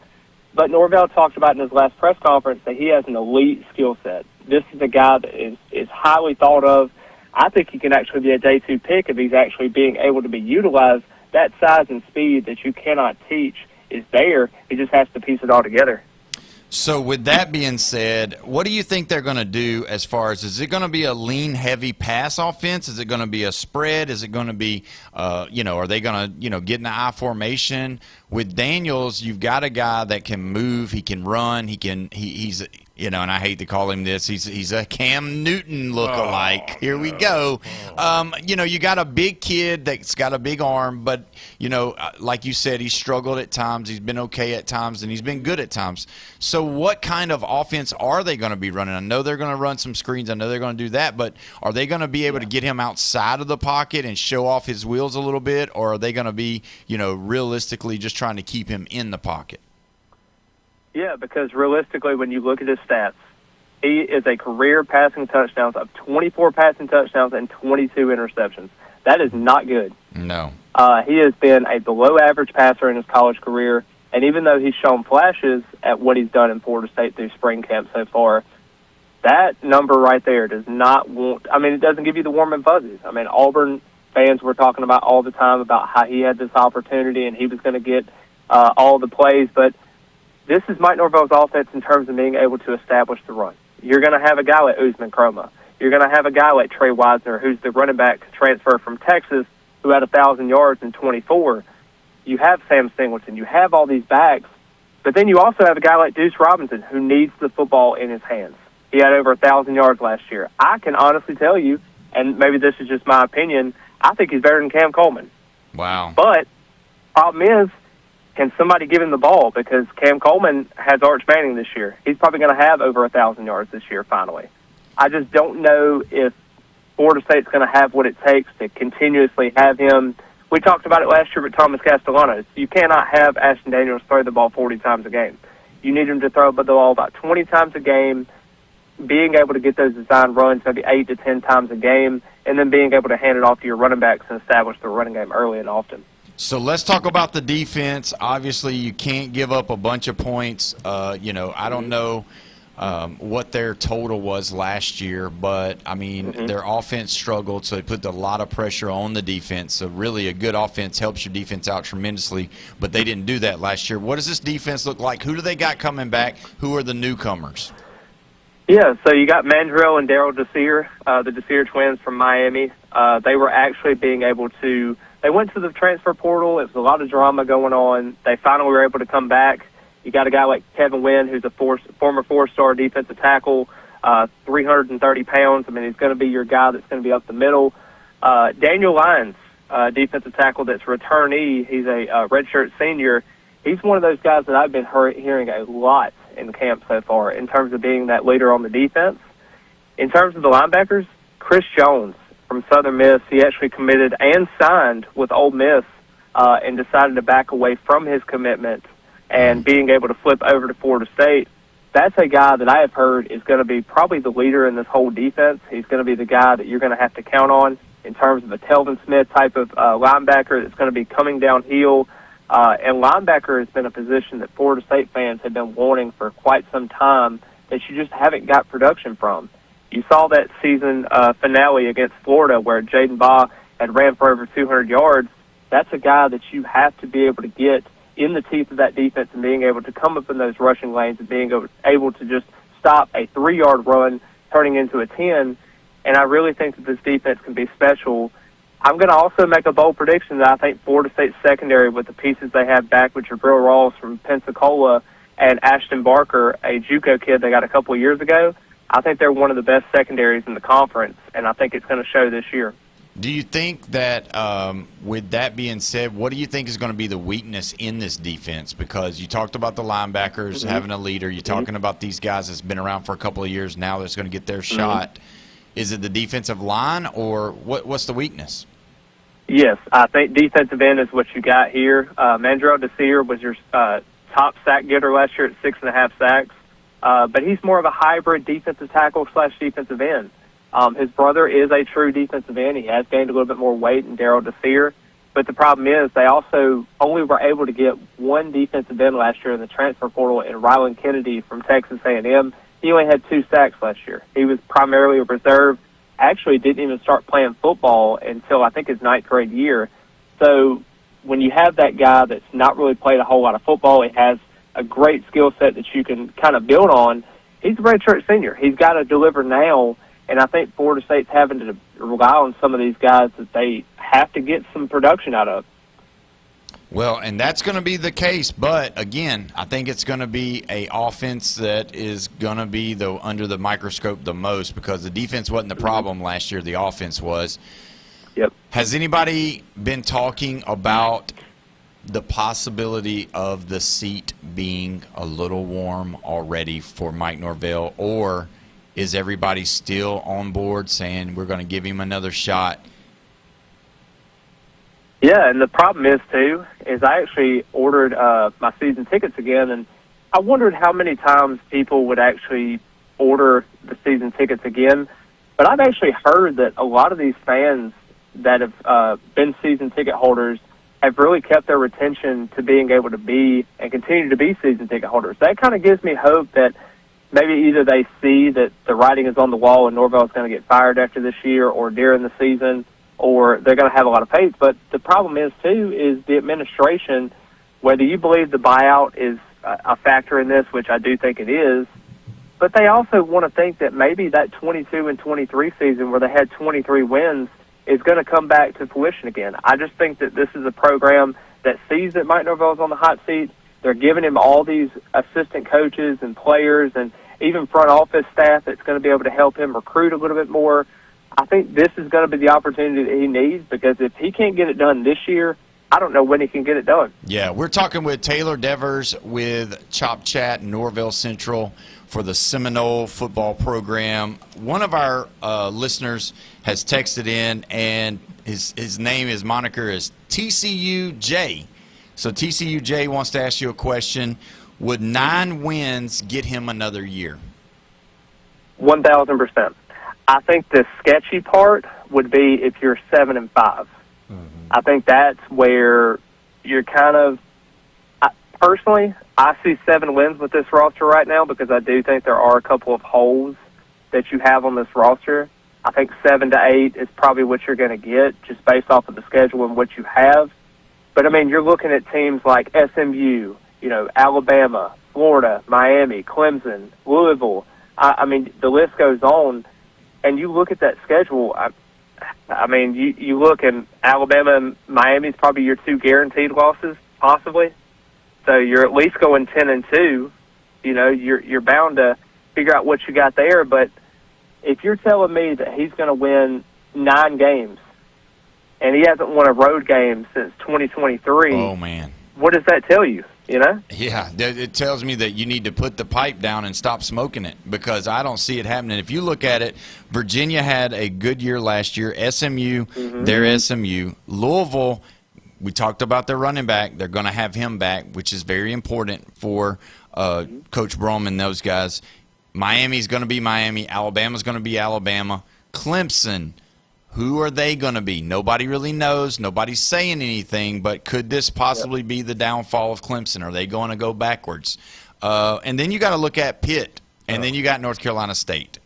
but Norvell talked about in his last press conference that he has an elite skill set. This is a guy that is highly thought of. I think he can actually be a day 2 pick if he's actually being able to be utilized. That size and speed that you cannot teach is there. He just has to piece it all together. So with that being said, what do you think they're going to do as far as, is it going to be a lean, heavy pass offense? Is it going to be a spread? Is it going to be, are they going to, get in the I formation? With Daniels, you've got a guy that can move, he can run, he's and I hate to call him this, he's a Cam Newton lookalike. Here we go. You got a big kid that's got a big arm, but, like you said, he's struggled at times. He's been okay at times, and he's been good at times. So what kind of offense are they going to be running? I know they're going to run some screens. I know they're going to do that, but are they going to be able to get him outside of the pocket and show off his wheels a little bit, or are they going to be, realistically just trying to keep him in the pocket? Yeah, because realistically, when you look at his stats, he is a career passing touchdowns of 24 passing touchdowns and 22 interceptions. That is not good. No. He has been a below-average passer in his college career, and even though he's shown flashes at what he's done in Florida State through spring camp so far, that number right there does not it doesn't give you the warm and fuzzies. Auburn fans were talking about all the time about how he had this opportunity and he was going to get all the plays, but this is Mike Norvell's offense in terms of being able to establish the run. You're going to have a guy like Usman Kroma. You're going to have a guy like Trey Wisner, who's the running back transfer from Texas, who had 1,000 yards in 24. You have Sam Singleton. You have all these backs. But then you also have a guy like Deuce Robinson, who needs the football in his hands. He had over 1,000 yards last year. I can honestly tell you, and maybe this is just my opinion, I think he's better than Cam Coleman. Wow. But problem is, can somebody give him the ball? Because Cam Coleman has Arch Manning this year. He's probably going to have over 1,000 yards this year, finally. I just don't know if Florida State's going to have what it takes to continuously have him. We talked about it last year with Thomas Castellanos. You cannot have Ashton Daniels throw the ball 40 times a game. You need him to throw the ball about 20 times a game, being able to get those design runs maybe 8 to 10 times a game, and then being able to hand it off to your running backs and establish the running game early and often. So let's talk about the defense. Obviously, you can't give up a bunch of points. I don't know what their total was last year, but, their offense struggled, so they put a lot of pressure on the defense. So really a good offense helps your defense out tremendously, but they didn't do that last year. What does this defense look like? Who do they got coming back? Who are the newcomers? Yeah, so you got Mandrell and Daryl Desir, the Desir twins from Miami. They were actually being able to – they went to the transfer portal. It was a lot of drama going on. They finally were able to come back. You got a guy like Kevin Wynn, who's a former four-star defensive tackle, 330 pounds. I mean, he's going to be your guy that's going to be up the middle. Daniel Lyons, defensive tackle that's returnee. He's a redshirt senior. He's one of those guys that I've been hearing a lot in camp so far in terms of being that leader on the defense. In terms of the linebackers, Chris Jones from Southern Miss, he actually committed and signed with Ole Miss and decided to back away from his commitment and being able to flip over to Florida State. That's a guy that I have heard is going to be probably the leader in this whole defense. He's going to be the guy that you're going to have to count on in terms of a Telvin Smith type of linebacker that's going to be coming downhill. And linebacker has been a position that Florida State fans have been wanting for quite some time that you just haven't got production from. You saw that season finale against Florida where Jaden Baugh had ran for over 200 yards. That's a guy that you have to be able to get in the teeth of that defense and being able to come up in those rushing lanes and being able to just stop a 3-yard run turning into a 10. And I really think that this defense can be special. I'm going to also make a bold prediction that I think Florida State's secondary, with the pieces they have back with Jabril Ross from Pensacola and Ashton Barker, a JUCO kid they got a couple of years ago, I think they're one of the best secondaries in the conference, and I think it's going to show this year. Do you think that, with that being said, what do you think is going to be the weakness in this defense? Because you talked about the linebackers having a leader. You're talking about these guys that's been around for a couple of years now that's going to get their shot. Is it the defensive line, or what's the weakness? Yes, I think defensive end is what you got here. Mandrell Desir was your top sack getter last year at 6.5 sacks, but he's more of a hybrid defensive tackle / defensive end. His brother is a true defensive end. He has gained a little bit more weight in Daryl Desir, but the problem is they also only were able to get one defensive end last year in the transfer portal in Rylan Kennedy from Texas A&M. He only had 2 sacks last year. He was primarily a reserve. Actually didn't even start playing football until I think his 9th grade year. So when you have that guy that's not really played a whole lot of football, he has a great skill set that you can kind of build on. He's a redshirt senior. He's got to deliver now, and I think Florida State's having to rely on some of these guys that they have to get some production out of. Well, and that's going to be the case, but again, I think it's going to be a offense that is going to be under the microscope the most, because the defense wasn't the problem last year, the offense was. Yep. Has anybody been talking about the possibility of the seat being a little warm already for Mike Norvell, or is everybody still on board saying we're going to give him another shot? Yeah, and the problem is, too, is I actually ordered my season tickets again, and I wondered how many times people would actually order the season tickets again. But I've actually heard that a lot of these fans that have been season ticket holders have really kept their retention to being able to be and continue to be season ticket holders. That kind of gives me hope that maybe either they see that the writing is on the wall and Norvell's going to get fired after this year or during the season, or they're going to have a lot of faith. But the problem is, too, is the administration, whether you believe the buyout is a factor in this, which I do think it is, but they also want to think that maybe that 22 and 23 season where they had 23 wins is going to come back to fruition again. I just think that this is a program that sees that Mike Norvell's on the hot seat. They're giving him all these assistant coaches and players and even front office staff that's going to be able to help him recruit a little bit more. I think this is going to be the opportunity that he needs, because if he can't get it done this year, I don't know when he can get it done. Yeah, we're talking with Taylor Devers with Chop Chat Norvell Central for the Seminole football program. One of our listeners has texted in, and his name, his moniker is TCUJ. So TCUJ wants to ask you a question. Would 9 wins get him another year? 1,000%. I think the sketchy part would be if you're 7-5. I think that's where you're kind of personally, I see 7 wins with this roster right now, because I do think there are a couple of holes that you have on this roster. I think 7 to 8 is probably what you're going to get just based off of the schedule and what you have. But, I mean, you're looking at teams like SMU, Alabama, Florida, Miami, Clemson, Louisville. I mean, the list goes on, and you look at that schedule. I mean, you look, and Alabama and Miami's probably your two guaranteed losses, possibly. So you're at least going 10-2. You know, you're bound to figure out what you got there. But if you're telling me that he's going to win 9 games, and he hasn't won a road game since 2023, oh man, what does that tell you? You know? Yeah, it tells me that you need to put the pipe down and stop smoking it, because I don't see it happening. If you look at it, Virginia had a good year last year. SMU, they're SMU. Louisville, we talked about their running back. They're going to have him back, which is very important for Coach Brom and those guys. Miami's going to be Miami. Alabama's going to be Alabama. Clemson, who are they going to be? Nobody really knows. Nobody's saying anything, but could this possibly be the downfall of Clemson? Are they going to go backwards? And then you got to look at Pitt, and then you got North Carolina State.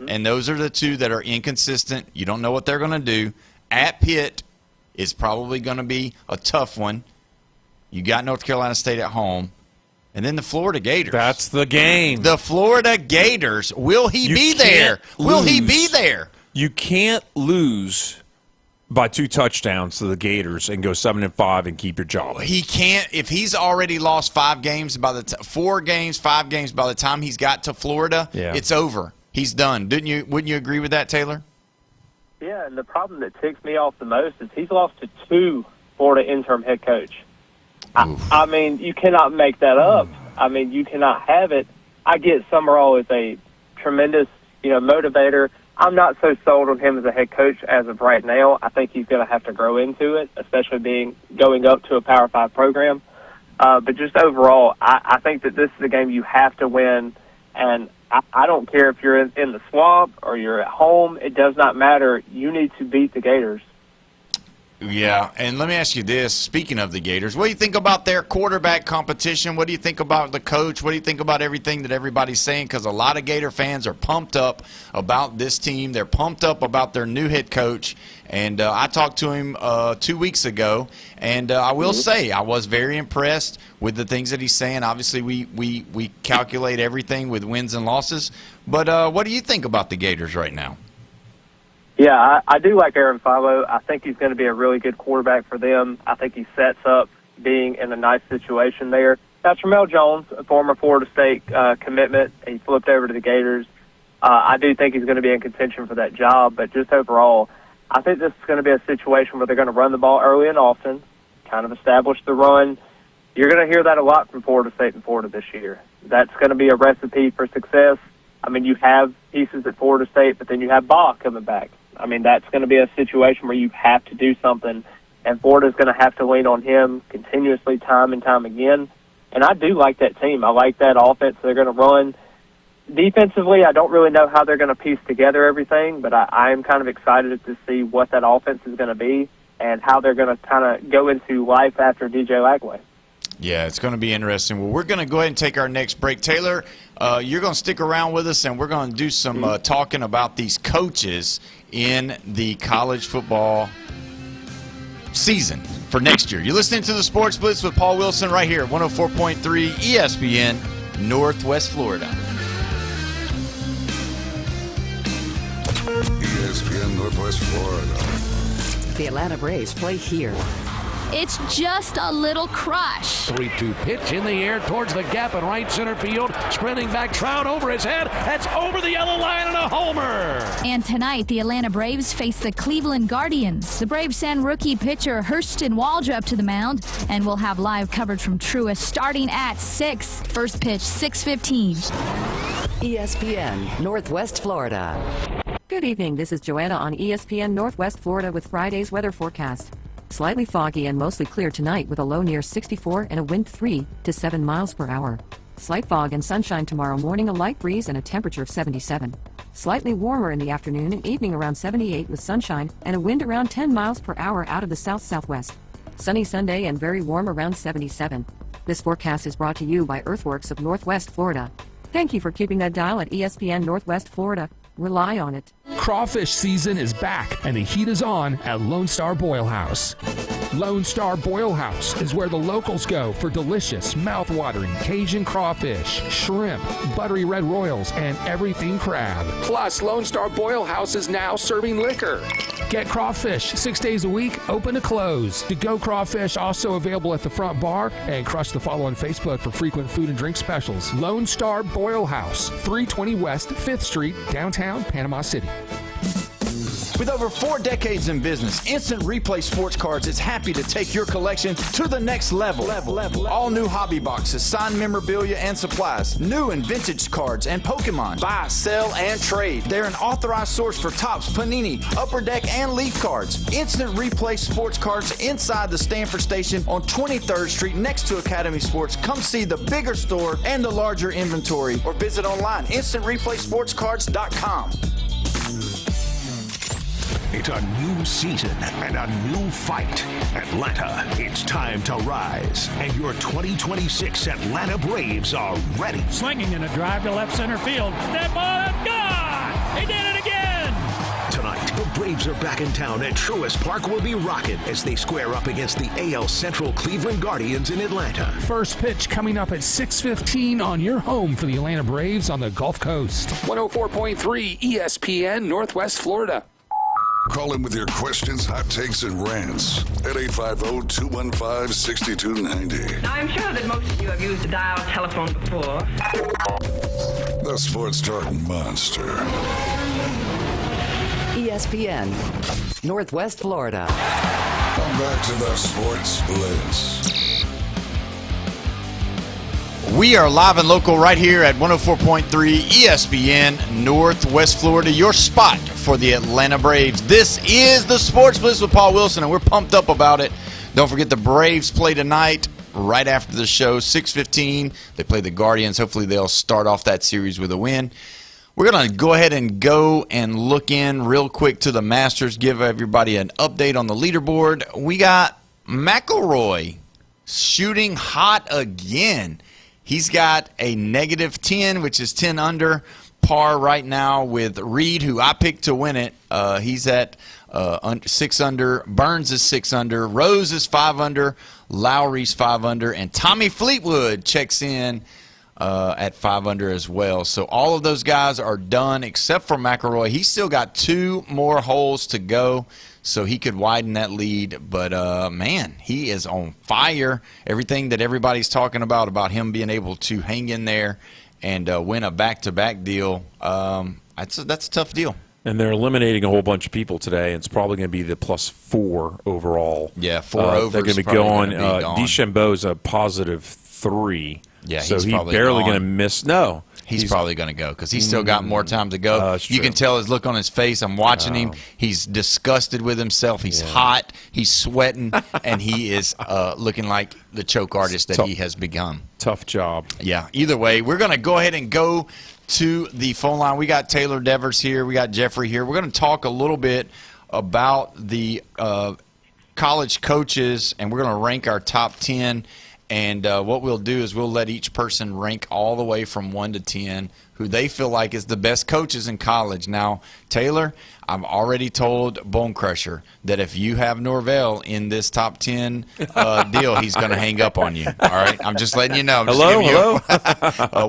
And those are the two that are inconsistent. You don't know what they're going to do. At Pitt is probably going to be a tough one. You got North Carolina State at home. And then the Florida Gators. That's the game. The Florida Gators. Will he be there? Will he be there? You can't lose by 2 touchdowns to the Gators and go 7-5 and keep your job. He can't. If he's already lost 5 games by the 4 games, 5 games by the time he's got to Florida, it's over. He's done. Wouldn't you agree with that, Taylor? Yeah, and the problem that ticks me off the most is he's lost to 2 Florida interim head coach. I mean, you cannot make that up. I mean, you cannot have it. I get Summerall is a tremendous, motivator. I'm not so sold on him as a head coach as of right now. I think he's going to have to grow into it, especially going up to a Power 5 program. But just overall, I think that this is a game you have to win. And I don't care if you're in the swamp or you're at home. It does not matter. You need to beat the Gators. Yeah, and let me ask you this. Speaking of the Gators, what do you think about their quarterback competition? What do you think about the coach? What do you think about everything that everybody's saying? Because a lot of Gator fans are pumped up about this team. They're pumped up about their new head coach. And I talked to him 2 weeks ago, and I will say I was very impressed with the things that he's saying. Obviously, we calculate everything with wins and losses. But what do you think about the Gators right now? Yeah, I do like Aaron Philo. I think he's going to be a really good quarterback for them. I think he sets up being in a nice situation there. Now, Tramel Jones, a former Florida State commitment, he flipped over to the Gators. I do think he's going to be in contention for that job, but just overall, I think this is going to be a situation where they're going to run the ball early and often, kind of establish the run. You're going to hear that a lot from Florida State and Florida this year. That's going to be a recipe for success. I mean, you have pieces at Florida State, but then you have Bach coming back. I mean, that's going to be a situation where you have to do something, and Florida's going to have to lean on him continuously time and time again. And I do like that team. I like that offense they're going to run. Defensively, I don't really know how they're going to piece together everything, but I am kind of excited to see what that offense is going to be and how they're going to kind of go into life after DJ Lagway. Yeah, it's going to be interesting. Well, we're going to go ahead and take our next break. Taylor, you're going to stick around with us, and we're going to do some talking about these coaches in the college football season for next year. You're listening to the Sports Blitz with Paul Wilson right here, 104.3 ESPN, Northwest Florida. ESPN Northwest Florida. The Atlanta Braves play here. It's just a little crush. 3-2 pitch in the air towards the gap in right center field. Sprinting back, Trout over his head. That's over the yellow line and a homer. And tonight, the Atlanta Braves face the Cleveland Guardians. The Braves send rookie pitcher Hurston Waldrop to the mound, and we'll have live coverage from Truist starting at 6. First pitch, 6:15. ESPN Northwest Florida. Good evening. This is Joanna on ESPN Northwest Florida with Friday's weather forecast. Slightly foggy and mostly clear tonight with a low near 64 and a wind 3 to 7 miles per hour. Slight fog and sunshine tomorrow morning, a light breeze and a temperature of 77. Slightly warmer in the afternoon and evening around 78 with sunshine and a wind around 10 miles per hour out of the south-southwest. Sunny Sunday and very warm around 77. This forecast is brought to you by Earthworks of Northwest Florida. Thank you for keeping that dial at ESPN Northwest Florida. Rely on it. Crawfish season is back, and the heat is on at Lone Star Boil House. Lone Star Boil House is where the locals go for delicious, mouth-watering Cajun crawfish, shrimp, buttery red royals, and everything crab. Plus, Lone Star Boil House is now serving liquor. Get crawfish 6 days a week, open to close. To-go crawfish also available at the front bar, and crush the follow on Facebook for frequent food and drink specials. Lone Star Boil House, 320 West 5th Street, downtown Panama City. With over 4 decades in business, Instant Replay Sports Cards is happy to take your collection to the next level. All new hobby boxes, signed memorabilia and supplies, new and vintage cards and Pokemon. Buy, sell, and trade. They're an authorized source for Topps, Panini, Upper Deck, and Leaf cards. Instant Replay Sports Cards inside the Stanford Station on 23rd Street next to Academy Sports. Come see the bigger store and the larger inventory, or visit online, instantReplaySportsCards.com. It's a new season and a new fight. Atlanta, it's time to rise. And your 2026 Atlanta Braves are ready. Swinging in a drive to left center field. That ball is gone! He did it again! Tonight, the Braves are back in town and Truist Park will be rocking as they square up against the AL Central Cleveland Guardians in Atlanta. First pitch coming up at 6:15 on your home for the Atlanta Braves on the Gulf Coast. 104.3 ESPN Northwest Florida. Call in with your questions, hot takes, and rants at 850-215-6290. Now, I'm sure that most of you have used a dial telephone before. The Sports Talk Monster. ESPN, Northwest Florida. Come back to the Sports Blitz. We are live and local right here at 104.3 ESPN Northwest Florida, your spot for the Atlanta Braves. This is the Sports Blitz with Paul Wilson, and we're pumped up about it. Don't forget the Braves play tonight right after the show, 6:15. They play the Guardians. Hopefully they'll start off that series with a win. We're going to go ahead and go and look in real quick to the Masters, give everybody an update on the leaderboard. We got McIlroy shooting hot again. He's got a -10, which is 10 under par right now with Reed, who I picked to win it. He's at 6 under. Burns is 6 under. Rose is 5 under. Lowry's 5 under. And Tommy Fleetwood checks in at 5 under as well. So all of those guys are done except for McIlroy. He's still got 2 more holes to go, so he could widen that lead. But, man, he is on fire. Everything that everybody's talking about him being able to hang in there and win a back-to-back deal, that's a tough deal. And they're eliminating a whole bunch of people today. It's probably going to be the +4 overall. Yeah, 4 overs. They're going to be going. DeChambeau's a +3. Yeah, so he's probably barely going to miss. No. He's probably going to go because he's still got more time to go. You can tell his look on his face. I'm watching him. He's disgusted with himself. He's hot. He's sweating. And he is looking like the choke artist that he has become. Tough job. Yeah. Either way, we're going to go ahead and go to the phone line. We got Taylor Devers here. We got Jeffrey here. We're going to talk a little bit about the college coaches, and we're going to rank our top 10. And what we'll do is we'll let each person rank all the way from 1 to 10 who they feel like is the best coaches in college. Now, Taylor, I've already told Bone Crusher that if you have Norvell in this top 10 deal, he's going to hang up on you. All right? I'm just letting you know. Hello?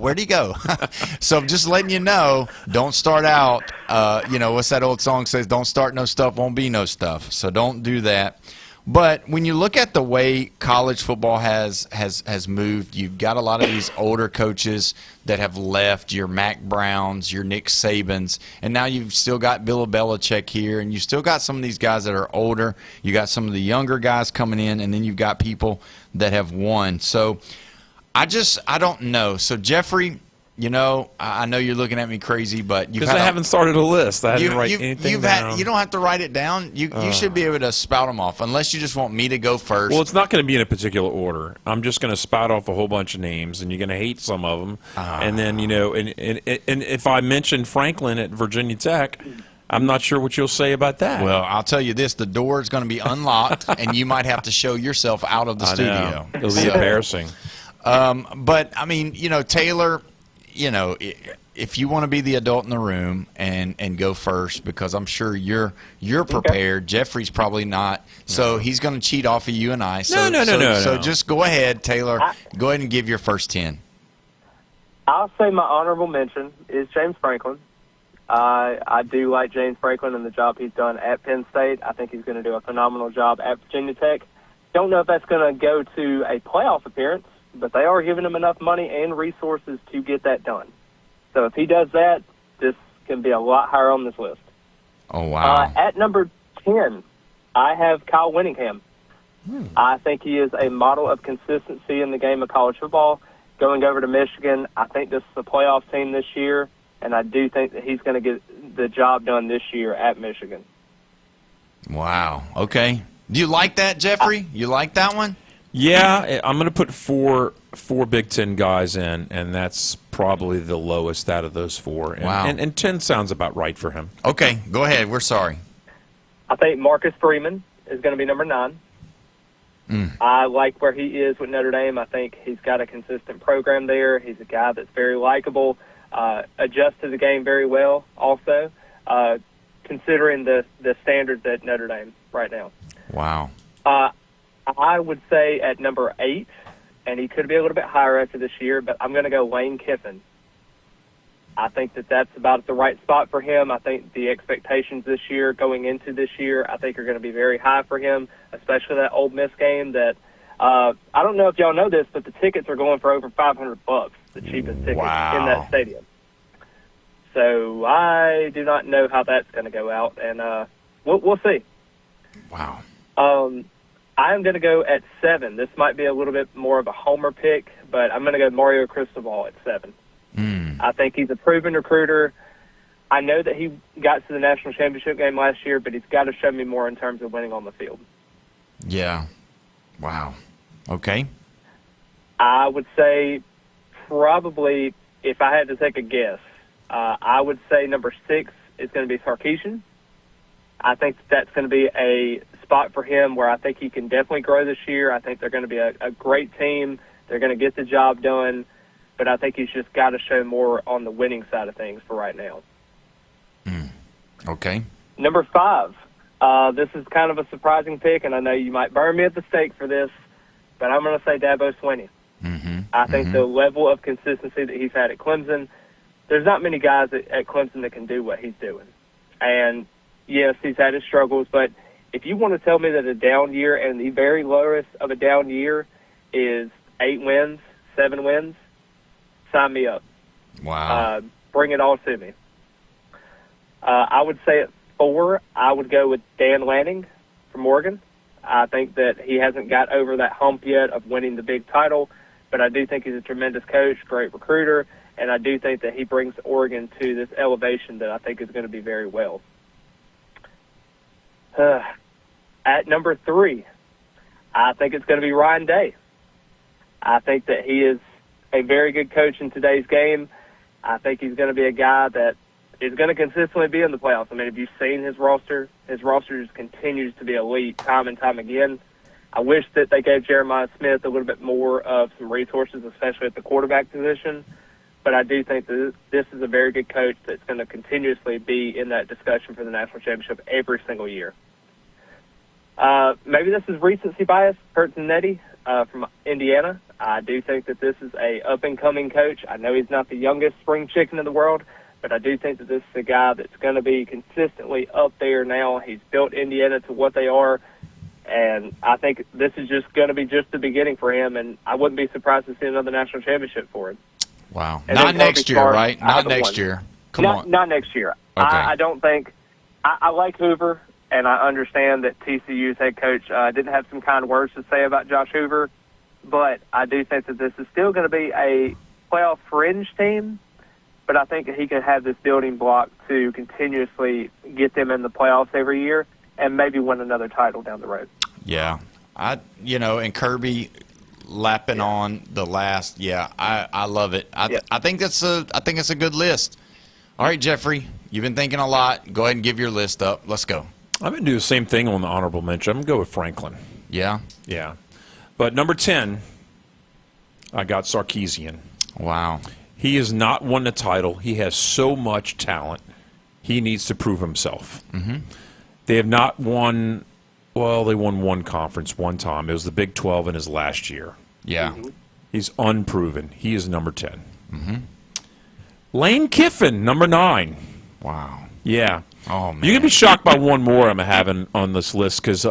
Where'd he go? So I'm just letting you know, don't start out, what's that old song says, don't start no stuff, won't be no stuff. So don't do that. But when you look at the way college football has moved, you've got a lot of these older coaches that have left, your Mac Browns, your Nick Sabans, and now you've still got Bill Belichick here, and you've still got some of these guys that are older. You got some of the younger guys coming in, and then you've got people that have won. So I don't know. So Jeffrey, I know you're looking at me crazy, but because I haven't started a list, I didn't write anything down. You don't have to write it down. You should be able to spout them off, unless you just want me to go first. Well, it's not going to be in a particular order. I'm just going to spout off a whole bunch of names, and you're going to hate some of them. And then and if I mention Franklin at Virginia Tech, I'm not sure what you'll say about that. Well, I'll tell you this: the door is going to be unlocked, and you might have to show yourself out of the studio. It'll be embarrassing. But I mean, Taylor. if you want to be the adult in the room and go first, because I'm sure you're prepared. Jeffrey's probably not, so he's going to cheat off of you and I. So, No. So just go ahead, Taylor. Go ahead and give your first 10. I'll say my honorable mention is James Franklin. I do like James Franklin and the job he's done at Penn State. I think he's going to do a phenomenal job at Virginia Tech. Don't know if that's going to go to a playoff appearance, but they are giving him enough money and resources to get that done. So if he does that, this can be a lot higher on this list. Oh, wow. At number 10, I have Kyle Whittingham. I think he is a model of consistency in the game of college football. Going over to Michigan, I think this is a playoff team this year, and I do think that he's going to get the job done this year at Michigan. Wow. Okay. Do you like that, Jeffrey? You like that one? Yeah, I'm going to put four Big Ten guys in, and that's probably the lowest out of those four. And, Wow. And 10 sounds about right for him. Okay, go ahead. We're sorry. I think Marcus Freeman is going to be number 9. I like where he is with Notre Dame. I think he's got a consistent program there. He's a guy that's very likable, adjusts to the game very well also, considering the standards at Notre Dame right now. Wow. I would say at number 8, and he could be a little bit higher after this year, but I'm going to go Lane Kiffin. I think that that's about the right spot for him. I think the expectations this year, going into this year, I think are going to be very high for him, especially that Ole Miss game that I don't know if y'all know this, but the tickets are going for over $500, the cheapest tickets in that stadium. So I do not know how that's going to go out, and we'll see. Wow. I am going to go at 7. This might be a little bit more of a homer pick, but I'm going to go Mario Cristobal at 7. I think he's a proven recruiter. I know that he got to the national championship game last year, but he's got to show me more in terms of winning on the field. Yeah. Wow. Okay. I would say probably, if I had to take a guess, I would say number 6 is going to be Sarkisian. I think that's going to be a spot for him where I think he can definitely grow this year. I think they're going to be a great team. They're going to get the job done, but I think he's just got to show more on the winning side of things for right now. Okay. Number 5, this is kind of a surprising pick, and I know you might burn me at the stake for this, but I'm going to say Dabo Swinney. I think the level of consistency that he's had at Clemson, there's not many guys at Clemson that can do what he's doing. And, yes, he's had his struggles, but if you want to tell me that a down year and the very lowest of a down year is 8 wins, 7 wins, sign me up. Wow. Bring it all to me. I would say at 4, I would go with Dan Lanning from Oregon. I think that he hasn't got over that hump yet of winning the big title, but I do think he's a tremendous coach, great recruiter, and I do think that he brings Oregon to this elevation that I think is going to be very well. At number 3, I think it's going to be Ryan Day. I think that he is a very good coach in today's game. I think he's going to be a guy that is going to consistently be in the playoffs. I mean, if you've seen his roster just continues to be elite time and time again. I wish that they gave Jeremiah Smith a little bit more of some resources, especially at the quarterback position. But I do think that this is a very good coach that's going to continuously be in that discussion for the national championship every single year. Maybe this is recency bias, Kurt Zanetti from Indiana. I do think that this is a up-and-coming coach. I know he's not the youngest spring chicken in the world, but I do think that this is a guy that's going to be consistently up there now. He's built Indiana to what they are, and I think this is just going to be just the beginning for him, and I wouldn't be surprised to see another national championship for him. Wow. And Not next year, Smart, right? Not next year. Come on. Not next year. Okay. I don't think – I like Hoover, and I understand that TCU's head coach didn't have some kind words to say about Josh Hoover, but I do think that this is still going to be a playoff fringe team, but I think that he can have this building block to continuously get them in the playoffs every year and maybe win another title down the road. Yeah. And Kirby lapping on the last, I love it. I think it's a good list. All right, Jeffrey, you've been thinking a lot. Go ahead and give your list up. Let's go. I'm going to do the same thing on the honorable mention. I'm going to go with Franklin. Yeah? Yeah. But number 10, I got Sarkisian. Wow. He has not won the title. He has so much talent. He needs to prove himself. Mm-hmm. They have not won. Well, they won one conference one time. It was the Big 12 in his last year. Yeah. He's unproven. He is number 10. Mm-hmm. Lane Kiffin, number 9. Wow. Yeah. Oh, man. You're going to be shocked by one more I'm having on this list because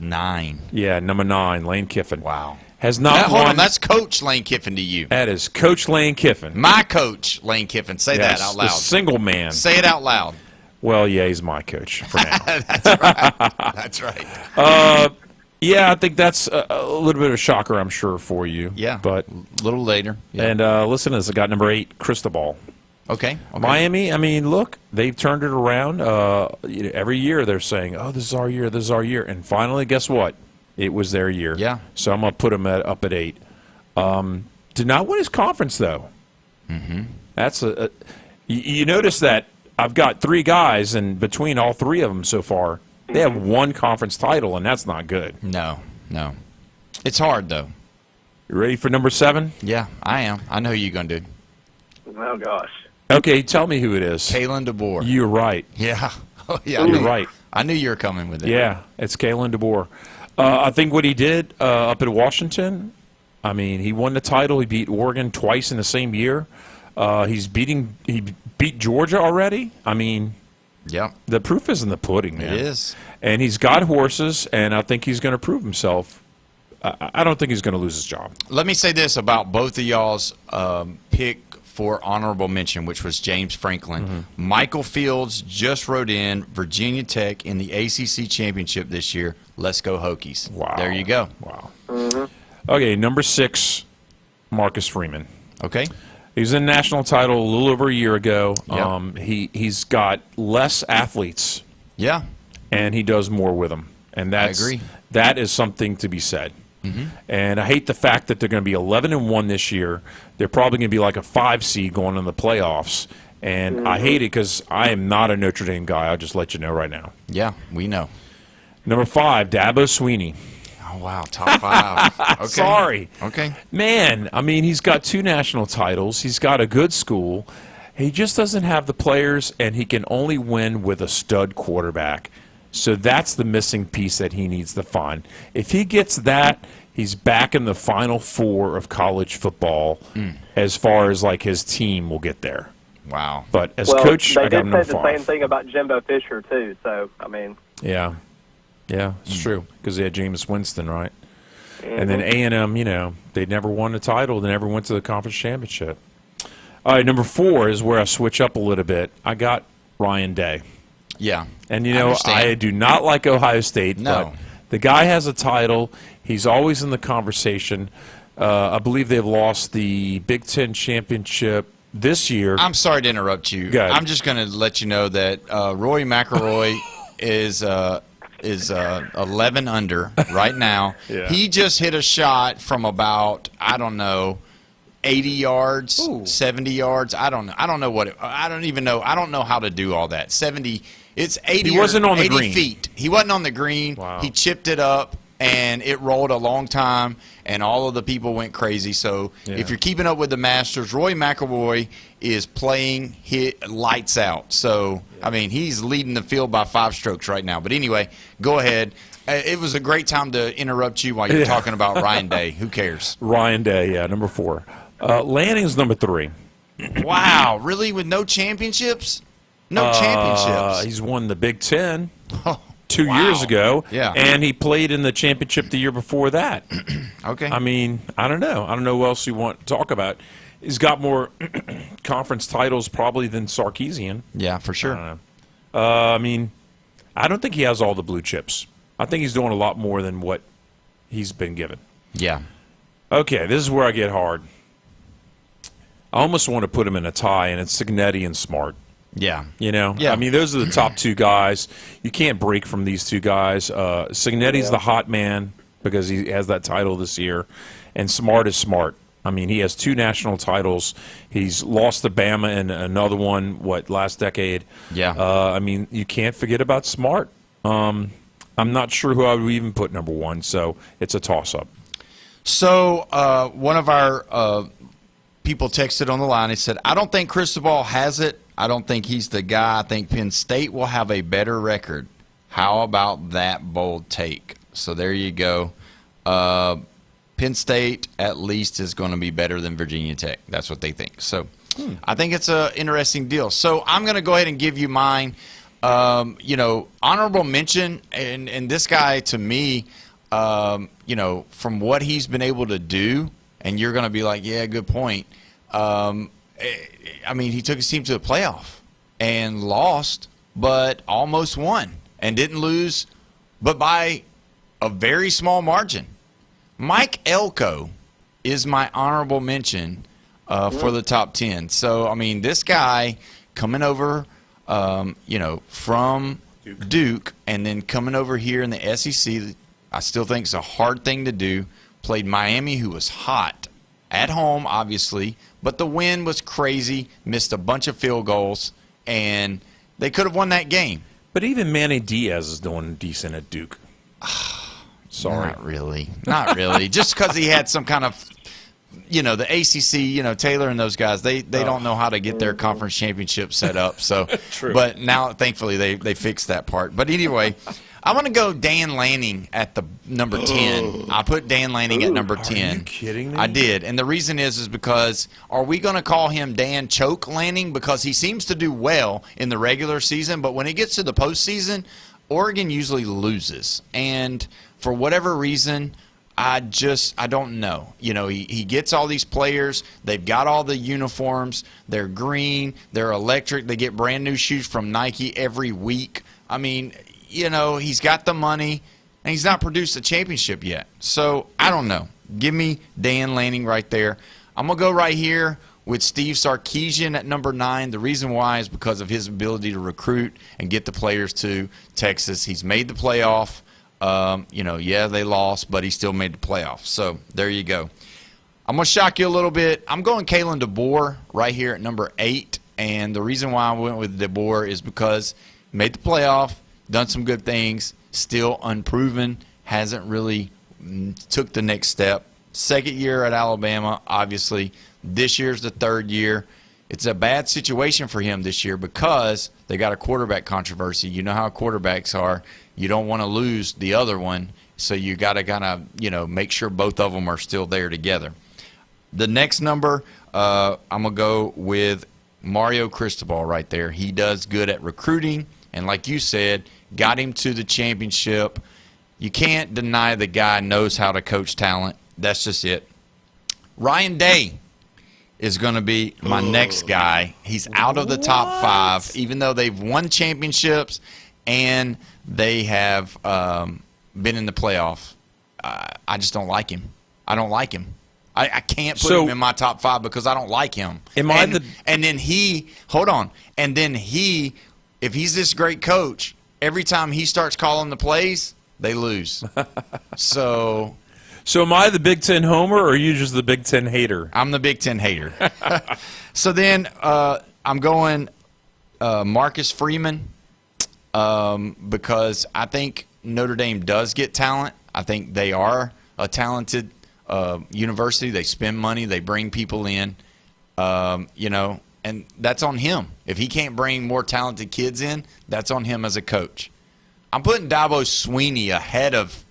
9. Yeah, number 9, Lane Kiffin. Wow. Has not Hold won. on, that's Coach Lane Kiffin to you. That is Coach Lane Kiffin. My coach, Lane Kiffin. Say Yes, that out the loud. single man. Say it out loud. Well, yeah, he's my coach for now. That's right. That's right. Yeah, I think that's a little bit of a shocker, I'm sure, for you. Yeah. But a little later. Yeah. And listen to this. I got number 8, Cristobal. Okay. Miami, I mean, look, they've turned it around. Every year they're saying, oh, this is our year, this is our year. And finally, guess what? It was their year. Yeah. So I'm going to put them up at 8. Did not win his conference, though. Mm-hmm. That's you notice that I've got 3 guys, and between all 3 of them so far, they have one conference title, and that's not good. No. It's hard, though. You ready for number 7? Yeah, I am. I know who you're going to do. Oh, gosh. Okay, tell me who it is. Kalen DeBoer. You're right. Yeah. Oh, yeah. You're right. I knew you were coming with it. Yeah, it's Kalen DeBoer. I think what he did up at Washington, I mean, he won the title. He beat Oregon twice in the same year. He beat Georgia already. I mean, yeah, the proof is in the pudding, man. It is. And he's got horses, and I think he's going to prove himself. I don't think he's going to lose his job. Let me say this about both of y'all's pick for honorable mention, which was James Franklin. Mm-hmm. Michael Fields just wrote in Virginia Tech in the ACC championship this year. Let's go Hokies. Wow. There you go. Wow. Mm-hmm. Okay, number 6, Marcus Freeman. Okay. He was in the national title a little over a year ago. Yep. He's got less athletes. Yeah. And he does more with them. And I agree. That is something to be said. Mm-hmm. And I hate the fact that they're going to be 11-1 this year. They're probably going to be like a 5 seed going in the playoffs. And I hate it because I am not a Notre Dame guy. I'll just let you know right now. Yeah, we know. Number 5, Dabo Sweeney. Oh, wow, top 5. Okay. Sorry. Okay. Man, I mean, he's got 2 national titles. He's got a good school. He just doesn't have the players, and he can only win with a stud quarterback. So that's the missing piece that he needs to find. If he gets that, he's back in the Final Four of college football as far as, like, his team will get there. Wow. But as coach, I got him they number did say the 5. same thing about Jimbo Fisher, too. So, I mean. Yeah. Yeah, it's true. Because they had Jameis Winston, right? And then A&M, you know, they never won a title. They never went to the conference championship. All right, number 4 is where I switch up a little bit. I got Ryan Day. Yeah. And, you know, I do not like Ohio State. No. But the guy has a title. He's always in the conversation. I believe they've lost the Big Ten championship this year. I'm sorry to interrupt you. Go ahead. I'm just going to let you know that Roy McIlroy is 11 under right now. Yeah. He just hit a shot from about, I don't know, 80 yards, 70 yards. I don't know what it, I don't even know. I don't know how to do all that. 70, it's 80, He wasn't on the 80 green. feet. He wasn't on the green. Wow. He chipped it up, and it rolled a long time, and all of the people went crazy. So if you're keeping up with the Masters, Roy McIlroy is playing lights out. So, I mean, he's leading the field by 5 strokes right now. But anyway, go ahead. It was a great time to interrupt you while you're talking about Ryan Day. Who cares? Ryan Day, yeah, number 4. Lanning's number 3. Wow, really? With no championships? No championships. He's won the Big Ten 2 years ago. Yeah. And he played in the championship the year before that. Okay. I mean, I don't know. I don't know what else you want to talk about. He's got more conference titles probably than Sarkisian. Yeah, for sure. I mean, I don't think he has all the blue chips. I think he's doing a lot more than what he's been given. Yeah. Okay, this is where I get hard. I almost want to put him in a tie, and it's Cignetti and Smart. Yeah. You know? Yeah. I mean, those are the top 2 guys. You can't break from these 2 guys. Cignetti's the hot man because he has that title this year, and Smart is Smart. I mean, he has 2 national titles. He's lost to Bama in another one, last decade? Yeah. I mean, you can't forget about Smart. I'm not sure who I would even put number 1, so it's a toss-up. So one of our people texted on the line. They said, I don't think Cristobal has it. I don't think he's the guy. I think Penn State will have a better record. How about that bold take? So there you go. Penn State at least is going to be better than Virginia Tech. That's what they think. So I think it's an interesting deal. So I'm going to go ahead and give you mine. Honorable mention, and this guy to me, from what he's been able to do, and you're going to be like, yeah, good point. He took his team to the playoff and lost, but almost won and didn't lose, but by a very small margin. Mike Elko is my honorable mention for the top 10. So, this guy coming over, from Duke and then coming over here in the SEC, I still think it's a hard thing to do. Played Miami, who was hot at home, obviously, but the wind was crazy, missed a bunch of field goals, and they could have won that game. But even Manny Diaz is doing decent at Duke. Sorry. Not really. Just because he had some kind of, the ACC, Taylor and those guys, they don't know how to get their conference championship set up. So, True. But now, thankfully, they fixed that part. But anyway, I want to go Dan Lanning at the number 10. I put Dan Lanning at number 10. Are you kidding me? I did. And the reason is because are we going to call him Dan Choke Lanning? Because he seems to do well in the regular season, but when it gets to the postseason, Oregon usually loses. And for whatever reason, I don't know. He gets all these players. They've got all the uniforms. They're green. They're electric. They get brand new shoes from Nike every week. He's got the money, and he's not produced a championship yet. So, I don't know. Give me Dan Lanning right there. I'm going to go right here with Steve Sarkisian at number 9. The reason why is because of his ability to recruit and get the players to Texas. He's made the playoff. They lost, but he still made the playoff. So, there you go. I'm going to shock you a little bit. I'm going Kalen DeBoer right here at number 8. And the reason why I went with DeBoer is because he made the playoff, done some good things, still unproven, hasn't really took the next step. Second year at Alabama, obviously. This year's the third year. It's a bad situation for him this year because they got a quarterback controversy. You know how quarterbacks are. You don't want to lose the other one, so you got to kind of, make sure both of them are still there together. The next number, I'm going to go with Mario Cristobal right there. He does good at recruiting, and like you said, got him to the championship. You can't deny the guy knows how to coach talent. That's just it. Ryan Day is going to be my next guy. He's out of the top 5, even though they've won championships and they have been in the playoff. I just don't like him. I don't like him. I can't put him in my top 5 because I don't like him. And then if he's this great coach, every time he starts calling the plays, they lose. So am I the Big Ten homer, or are you just the Big Ten hater? I'm the Big Ten hater. So then I'm going Marcus Freeman because I think Notre Dame does get talent. I think they are a talented university. They spend money. They bring people in, and that's on him. If he can't bring more talented kids in, that's on him as a coach. I'm putting Dabo Swinney ahead of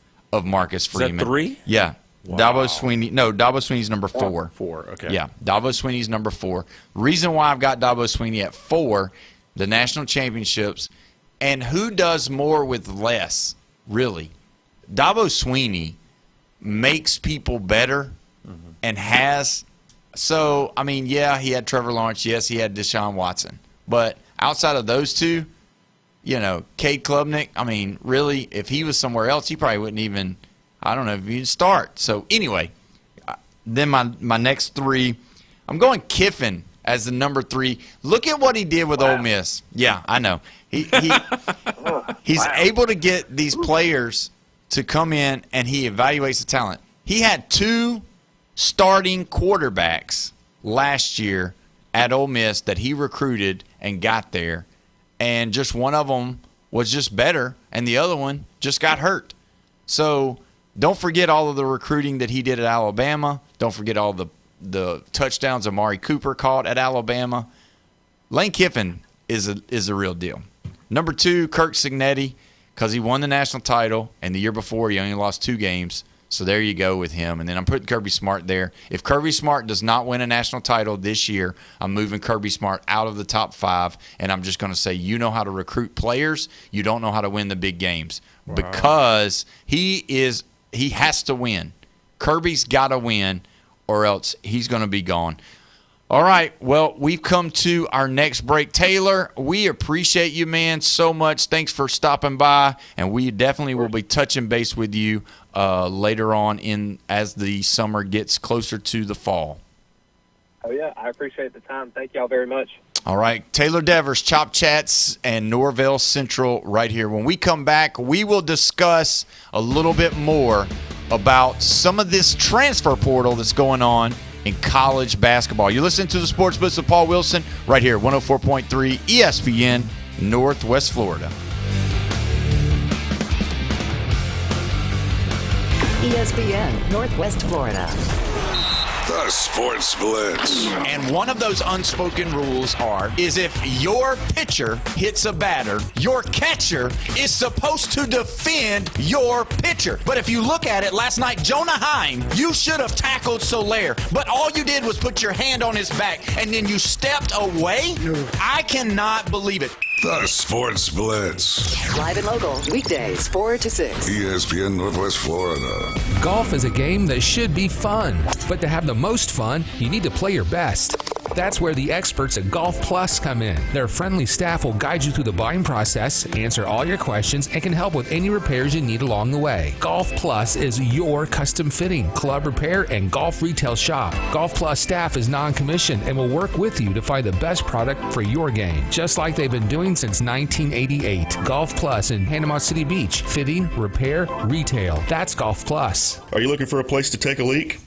Marcus Freeman. Is that 3? Yeah. Wow. Dabo Swinney's number 4. 4, okay. Yeah, Dabo Swinney's number 4. Reason why I've got Dabo Swinney at 4, the national championships, and who does more with less, really? Dabo Swinney makes people better and has. So, he had Trevor Lawrence. Yes, he had Deshaun Watson. But outside of those two, Cade Klubnik, really, if he was somewhere else, he probably wouldn't even, I don't know if he'd start. So, anyway, then my next 3, I'm going Kiffin as the number 3. Look at what he did with Ole Miss. Yeah, I know. He's able to get these players to come in, and he evaluates the talent. He had 2 starting quarterbacks last year at Ole Miss that he recruited and got there, and just one of them was just better, and the other one just got hurt. So don't forget all of the recruiting that he did at Alabama. Don't forget all the the touchdowns Amari Cooper caught at Alabama. Lane Kiffin is a real deal. Number 2, Kirk Cignetti, because he won the national title, and the year before he only lost 2 games. So there you go with him. And then I'm putting Kirby Smart there. If Kirby Smart does not win a national title this year, I'm moving Kirby Smart out of the top 5, and I'm just going to say you know how to recruit players. You don't know how to win the big games. Wow. Because he has to win. Kirby's got to win, or else he's going to be gone. All right, well, we've come to our next break. Taylor, we appreciate you, man, so much. Thanks for stopping by, and we definitely will be touching base with you later on as the summer gets closer to the fall. Oh, yeah, I appreciate the time. Thank y'all very much. All right, Taylor Devers, Chop Chats, and Norvell Central right here. When we come back, we will discuss a little bit more about some of this transfer portal that's going on in college basketball. You're listening to the Sports Blitz with Paul Wilson right here, 104.3 ESPN, Northwest Florida. ESPN, Northwest Florida. The Sports Blitz. And one of those unspoken rules is if your pitcher hits a batter, your catcher is supposed to defend your pitcher. But if you look at it last night, Jonah Heim, you should have tackled Soler, but all you did was put your hand on his back and then you stepped away? I cannot believe it. The Sports Blitz. Live and local, weekdays, 4 to 6. ESPN Northwest Florida. Golf is a game that should be fun, but to have the most fun, you need to play your best. That's where the experts at Golf Plus come in. Their friendly staff will guide you through the buying process, answer all your questions, and can help with any repairs you need along the way. Golf Plus is your custom fitting, club repair, and golf retail shop. Golf Plus staff is non-commissioned and will work with you to find the best product for your game, just like they've been doing since 1988. Golf Plus in Panama City Beach. Fitting, repair, retail. That's Golf Plus. Are you looking for a place to take a leak?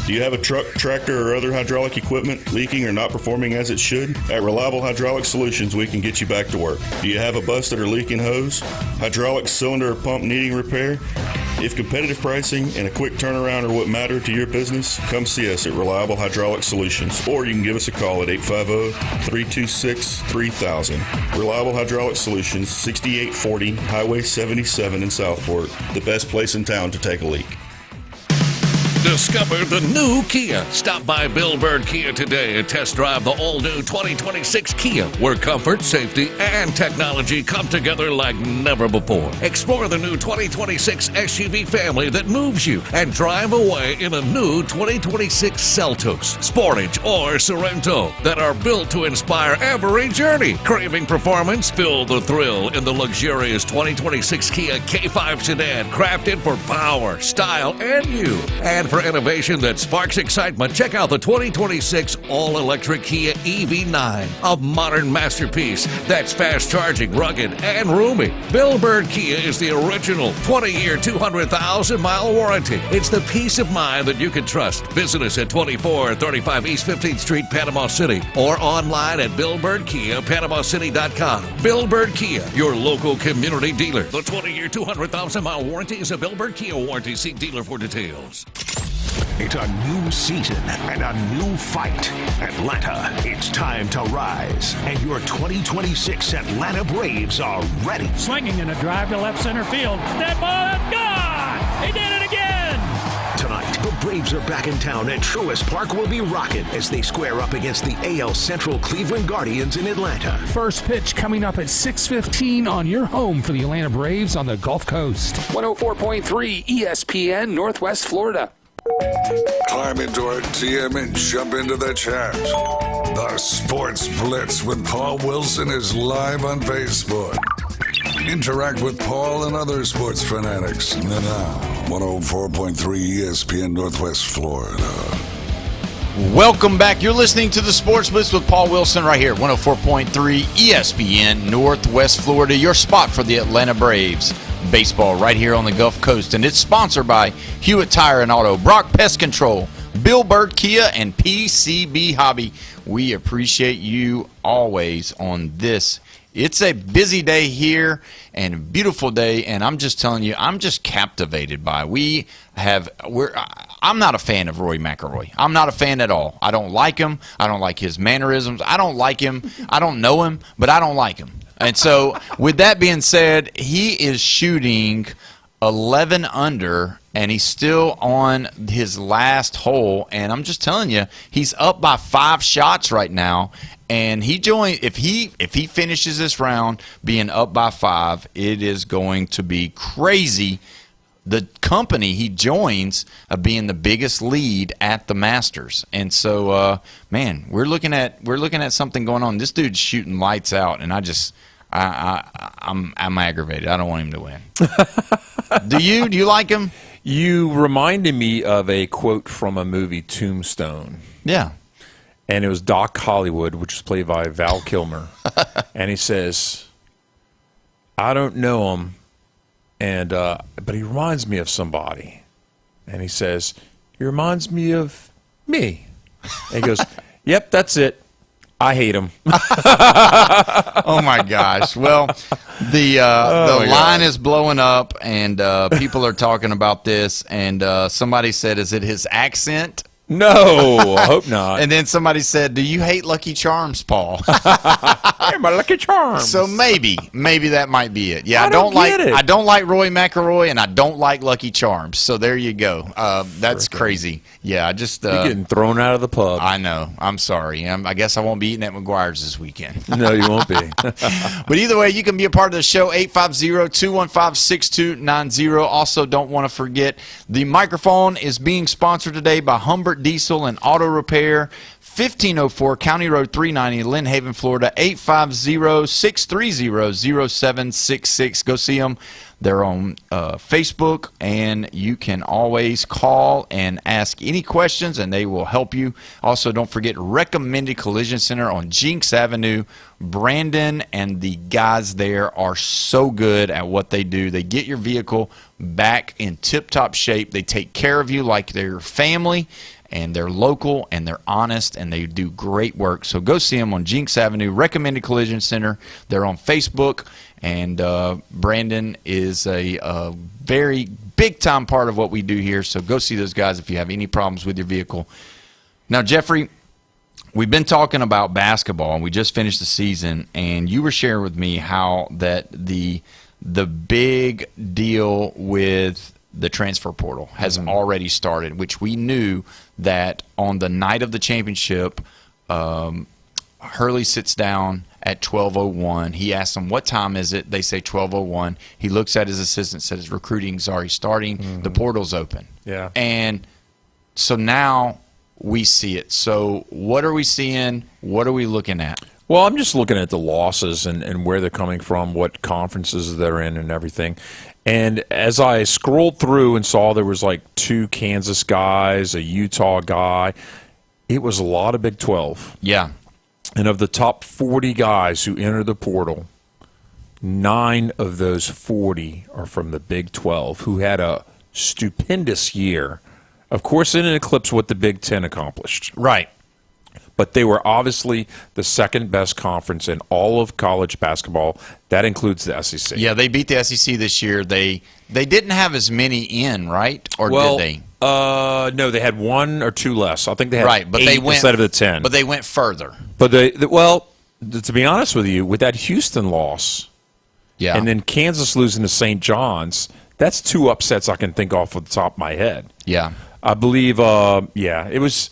Do you have a truck, tractor, or other hydraulic equipment leaking or not performing as it should? At Reliable Hydraulic Solutions, we can get you back to work. Do you have a busted or leaking hose? Hydraulic cylinder or pump needing repair? If competitive pricing and a quick turnaround are what matter to your business, come see us at Reliable Hydraulic Solutions, or you can give us a call at 850-326-3000. Reliable Hydraulic Solutions, 6840 Highway 77 in Southport, the best place in town to take a leak. Discover the new Kia. Stop by Bill Bird Kia today and test drive the all-new 2026 Kia, where comfort, safety, and technology come together like never before. Explore the new 2026 SUV family that moves you and drive away in a new 2026 Seltos, Sportage, or Sorento that are built to inspire every journey. Craving performance? Feel the thrill in the luxurious 2026 Kia K5 sedan, crafted for power, style, and you. And for innovation that sparks excitement, check out the 2026 all-electric Kia EV9, a modern masterpiece that's fast-charging, rugged, and roomy. Bill Bird Kia is the original 20-year, 200,000-mile warranty. It's the peace of mind that you can trust. Visit us at 2435 East 15th Street, Panama City, or online at BillBirdKia.PanamaCity.com. Bill Bird Kia, your local community dealer. The 20-year, 200,000-mile warranty is a Bill Bird Kia warranty. See dealer for details. It's a new season and a new fight. Atlanta, it's time to rise. And your 2026 Atlanta Braves are ready. Swinging in a drive to left center field. That ball is gone! He did it again! Tonight, the Braves are back in town and Truist Park will be rocking as they square up against the AL Central Cleveland Guardians in Atlanta. First pitch coming up at 6:15 on your home for the Atlanta Braves on the Gulf Coast. 104.3 ESPN Northwest Florida. Climb into our DM and jump into the chat. The Sports Blitz with Paul Wilson is live on Facebook. Interact with Paul and other sports fanatics now. 104.3 ESPN Northwest Florida. Welcome back. You're listening to the Sports Blitz with Paul Wilson right here, 104.3 ESPN Northwest Florida, your spot for the Atlanta Braves baseball right here on the Gulf Coast. And it's sponsored by Hewitt Tire and Auto, Brock Pest Control, Bill Bird Kia, and PCB Hobby. We appreciate you always on this it's a busy day here and a beautiful day, and I'm just telling you, I'm just captivated by I'm not a fan of Rory McIlroy. I'm not a fan at all. I don't like him. I don't like his mannerisms. I don't like him. I don't know him, but I don't like him. And so with that being said, he is shooting 11 under, and he's still on his last hole, and I'm just telling you, he's up by 5 shots right now, and if he finishes this round being up by 5, it is going to be crazy. The company he joins being the biggest lead at the Masters, and so man, we're looking at something going on. This dude's shooting lights out, and I'm aggravated. I don't want him to win. Do you like him? You reminded me of a quote from a movie, Tombstone. Yeah. And it was Doc Hollywood, which was played by Val Kilmer. And he says, I don't know him, but he reminds me of somebody. And he says, he reminds me of me. And he goes, yep, that's it. I hate him. Oh my gosh! Well, the line is blowing up, and people are talking about this. And somebody said, "Is it his accent?" No, I hope not. And then somebody said, "Do you hate Lucky Charms, Paul?" Hey, my Lucky Charms. So maybe that might be it. Yeah, I don't get it. I don't like Roy McIlroy, and I don't like Lucky Charms. So there you go. That's crazy. Yeah, I just you're getting thrown out of the pub. I know. I'm sorry. I guess I won't be eating at McGuire's this weekend. No, you won't be. But either way, you can be a part of the show. 850-215-6290. Also, don't want to forget the microphone is being sponsored today by Humbert Diesel and Auto Repair, 1504 County Road 390, Lynn Haven, Florida, 850-630-0766. Go see them. They're on Facebook, and you can always call and ask any questions, and they will help you. Also, don't forget Recommended Collision Center on Jinx Avenue. Brandon and the guys there are so good at what they do. They get your vehicle back in tip-top shape. They take care of you like they're family, and they're local, and they're honest, and they do great work. So go see them on Jinx Avenue, Recommended Collision Center. They're on Facebook, and Brandon is a very big-time part of what we do here. So go see those guys if you have any problems with your vehicle. Now, Jeffrey, we've been talking about basketball, and we just finished the season, and you were sharing with me how that the big deal with the transfer portal has already started, which we knew that on the night of the championship, Hurley sits down at 12:01. He asks them, what time is it? They say 12:01. He looks at his assistant, says, recruiting's already starting. The portal's open. Yeah. And so now we see it. So what are we seeing? What are we looking at? Well, I'm just looking at the losses and where they're coming from, what conferences they're in and everything. And as I scrolled through and saw there was like 2 Kansas guys, a Utah guy, it was a lot of Big 12. Yeah. And of the top 40 guys who enter the portal, 9 of those 40 are from the Big 12, who had a stupendous year. Of course, it didn't eclipse what the Big 10 accomplished. Right. But they were obviously the second best conference in all of college basketball. That includes the SEC. Yeah, they beat the SEC this year. They didn't have as many in, right? Or did they? No, they had 1 or 2 less. I think they had but 8 they went, instead of the 10. But they went further. But to be honest with you, with that Houston loss, and then Kansas losing to St. John's, that's 2 upsets I can think off the top of my head. Yeah, I believe. It was.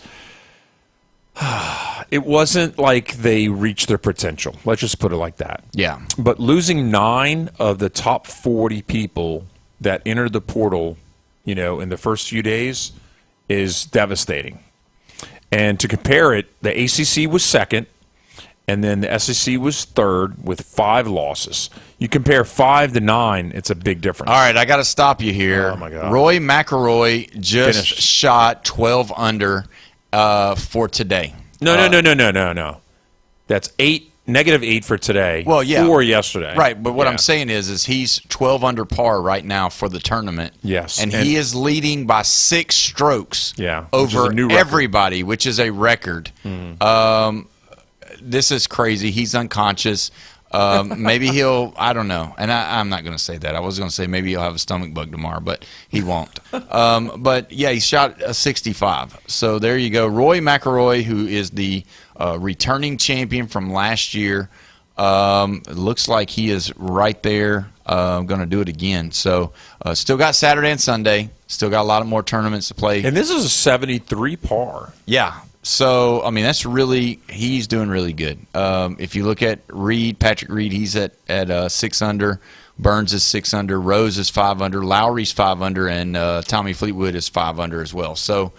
It wasn't like they reached their potential. Let's just put it like that. Yeah. But losing 9 of the top 40 people that entered the portal, in the first few days is devastating. And to compare it, the ACC was second, and then the SEC was third with 5 losses. You compare 5 to 9, it's a big difference. All right, I got to stop you here. Oh, my God. Roy McIlroy just shot 12 under for today. No. That's -8 for today. Well, yeah. 4 yesterday. Right, but what I'm saying is he's 12 under par right now for the tournament. Yes. And he is leading by 6 strokes over everybody, which is a record. This is crazy. He's unconscious. Maybe he'll, I don't know. And I'm not going to say that. I was going to say maybe he'll have a stomach bug tomorrow, but he won't. But, yeah, he shot a 65. So there you go. Roy McIlroy, who is the returning champion from last year, it looks like he is right there going to do it again. So still got Saturday and Sunday. Still got a lot of more tournaments to play. And this is a 73 par. Yeah. So, I mean, he's doing really good. If you look at Patrick Reed, he's at 6 under. Burns is 6 under. Rose is 5 under. Lowry's 5 under. And Tommy Fleetwood is 5 under as well. So,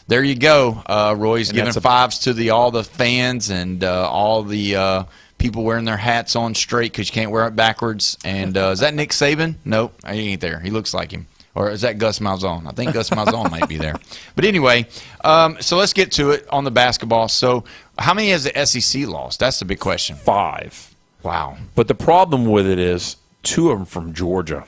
there you go. Roy's giving fives to all the fans and all the people wearing their hats on straight because you can't wear it backwards. And is that Nick Saban? Nope, he ain't there. He looks like him. Or is that Gus Malzahn? I think Gus Malzahn might be there. But anyway, so let's get to it on the basketball. So how many has the SEC lost? That's the big question. 5. Wow. But the problem with it is 2 of them from Georgia.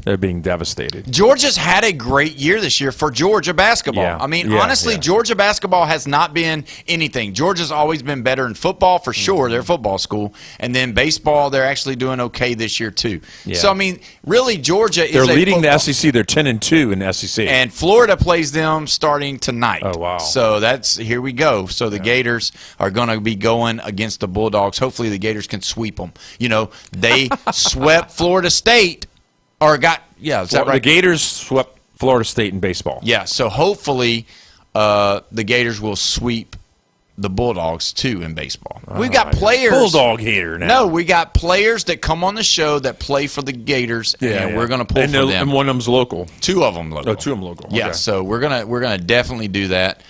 They're being devastated. Georgia's had a great year this year for Georgia basketball. Yeah. I mean, honestly, Georgia basketball has not been anything. Georgia's always been better in football, for sure. They're a football school. And then baseball, they're actually doing okay this year, too. Yeah. So, I mean, really, Georgia is They're leading the SEC. They're 10-2 in the SEC. And Florida plays them starting tonight. Oh, wow. So, here we go. So, the Gators are going to be going against the Bulldogs. Hopefully, the Gators can sweep them. You know, they swept Florida State. Is that right? The Gators swept Florida State in baseball. Yeah, so hopefully the Gators will sweep the Bulldogs, too, in baseball. We've got players. Bulldog hater now. No, we got players that come on the show that play for the Gators, and we're going to pull for them. And one of them's local. 2 of them local. Oh, 2 of them local. Yeah, okay. so we're gonna definitely do that.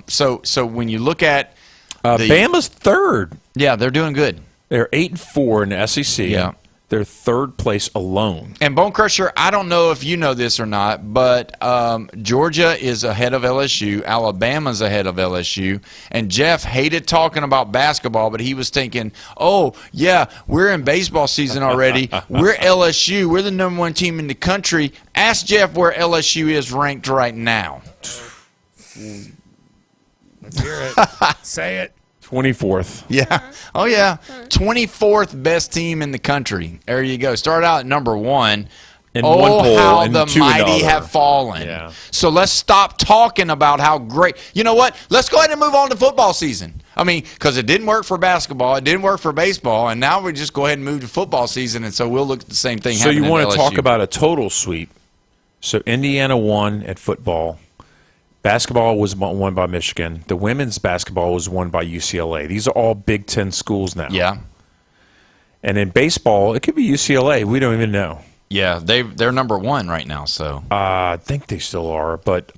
So when you look at Bama's 3rd. Yeah, they're doing good. They're 8-4 in the SEC. Yeah. They're 3rd place alone. And Bone Crusher, I don't know if you know this or not, but Georgia is ahead of LSU. Alabama's ahead of LSU. And Jeff hated talking about basketball, but he was thinking, oh, yeah, we're in baseball season already. We're LSU. We're the number 1 team in the country. Ask Jeff where LSU is ranked right now. Let's hear it. Say it. 24th. Yeah. Oh, yeah. 24th best team in the country. There you go. Start out at number 1. In one poll, how and the 2 mighty in the have fallen. Yeah. So let's stop talking about how great. You know what? Let's go ahead and move on to football season. I mean, because it didn't work for basketball, it didn't work for baseball, and now we just go ahead and move to football season, and so we'll look at the same thing. So you want to LSU. talk about a total sweep. So Indiana won at football. Basketball was won by Michigan. The women's basketball was won by UCLA. These are all Big Ten schools now. Yeah. And in baseball, it could be UCLA. We don't even know. Yeah, they're number 1 right now. So I think they still are. But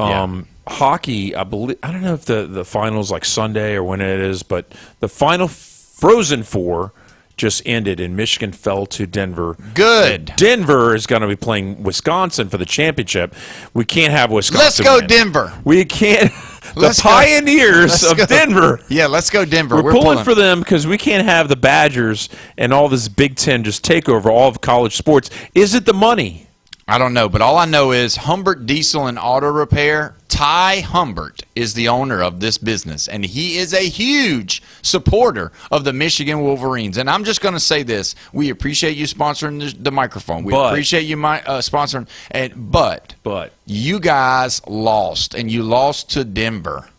hockey, I don't know if the finals like Sunday or when it is, but the final Frozen Four just ended, and Michigan fell to Denver. Good. And Denver is going to be playing Wisconsin for the championship. We can't have Wisconsin. Let's go win. Denver. We can't. The Pioneers of Denver. Yeah, let's go Denver. We're pulling for them because we can't have the Badgers and all this Big Ten just take over all of college sports. Is it the money? I don't know, but all I know is Humbert Diesel and Auto Repair. Ty Humbert is the owner of this business, and he is a huge supporter of the Michigan Wolverines. And I'm just going to say this. We appreciate you sponsoring the microphone. We appreciate you sponsoring. But you guys lost, and you lost to Denver.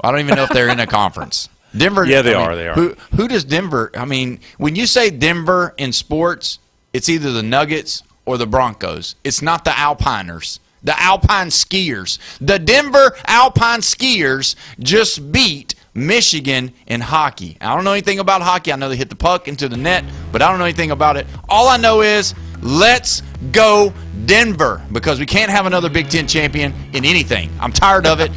I don't even know if they're in a conference. Denver. Yeah, they are. They are. Who does Denver? I mean, when you say Denver in sports, it's either the Nuggets or the Broncos. It's not the Alpiners. The Alpine Skiers. The Denver Alpine Skiers just beat Michigan in hockey. I don't know anything about hockey. I know they hit the puck into the net, but I don't know anything about it. All I know is let's go Denver, because we can't have another Big Ten champion in anything. I'm tired of it.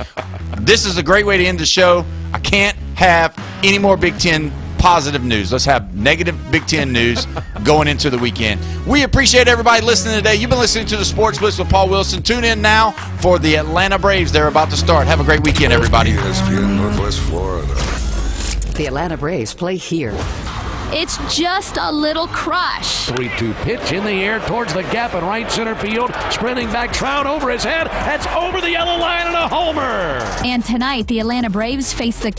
This is a great way to end the show. I can't have any more Big Ten positive news. Let's have negative Big Ten news going into the weekend. We appreciate everybody listening today. You've been listening to the Sports Blitz with Paul Wilson. Tune in now for the Atlanta Braves. They're about to start. Have a great weekend, everybody. ESPN Northwest Florida. The Atlanta Braves play here. It's just a little crush. 3-2 pitch in the air towards the gap in right center field. Sprinting back, Trout over his head. That's over the yellow line and a homer. And tonight, the Atlanta Braves face the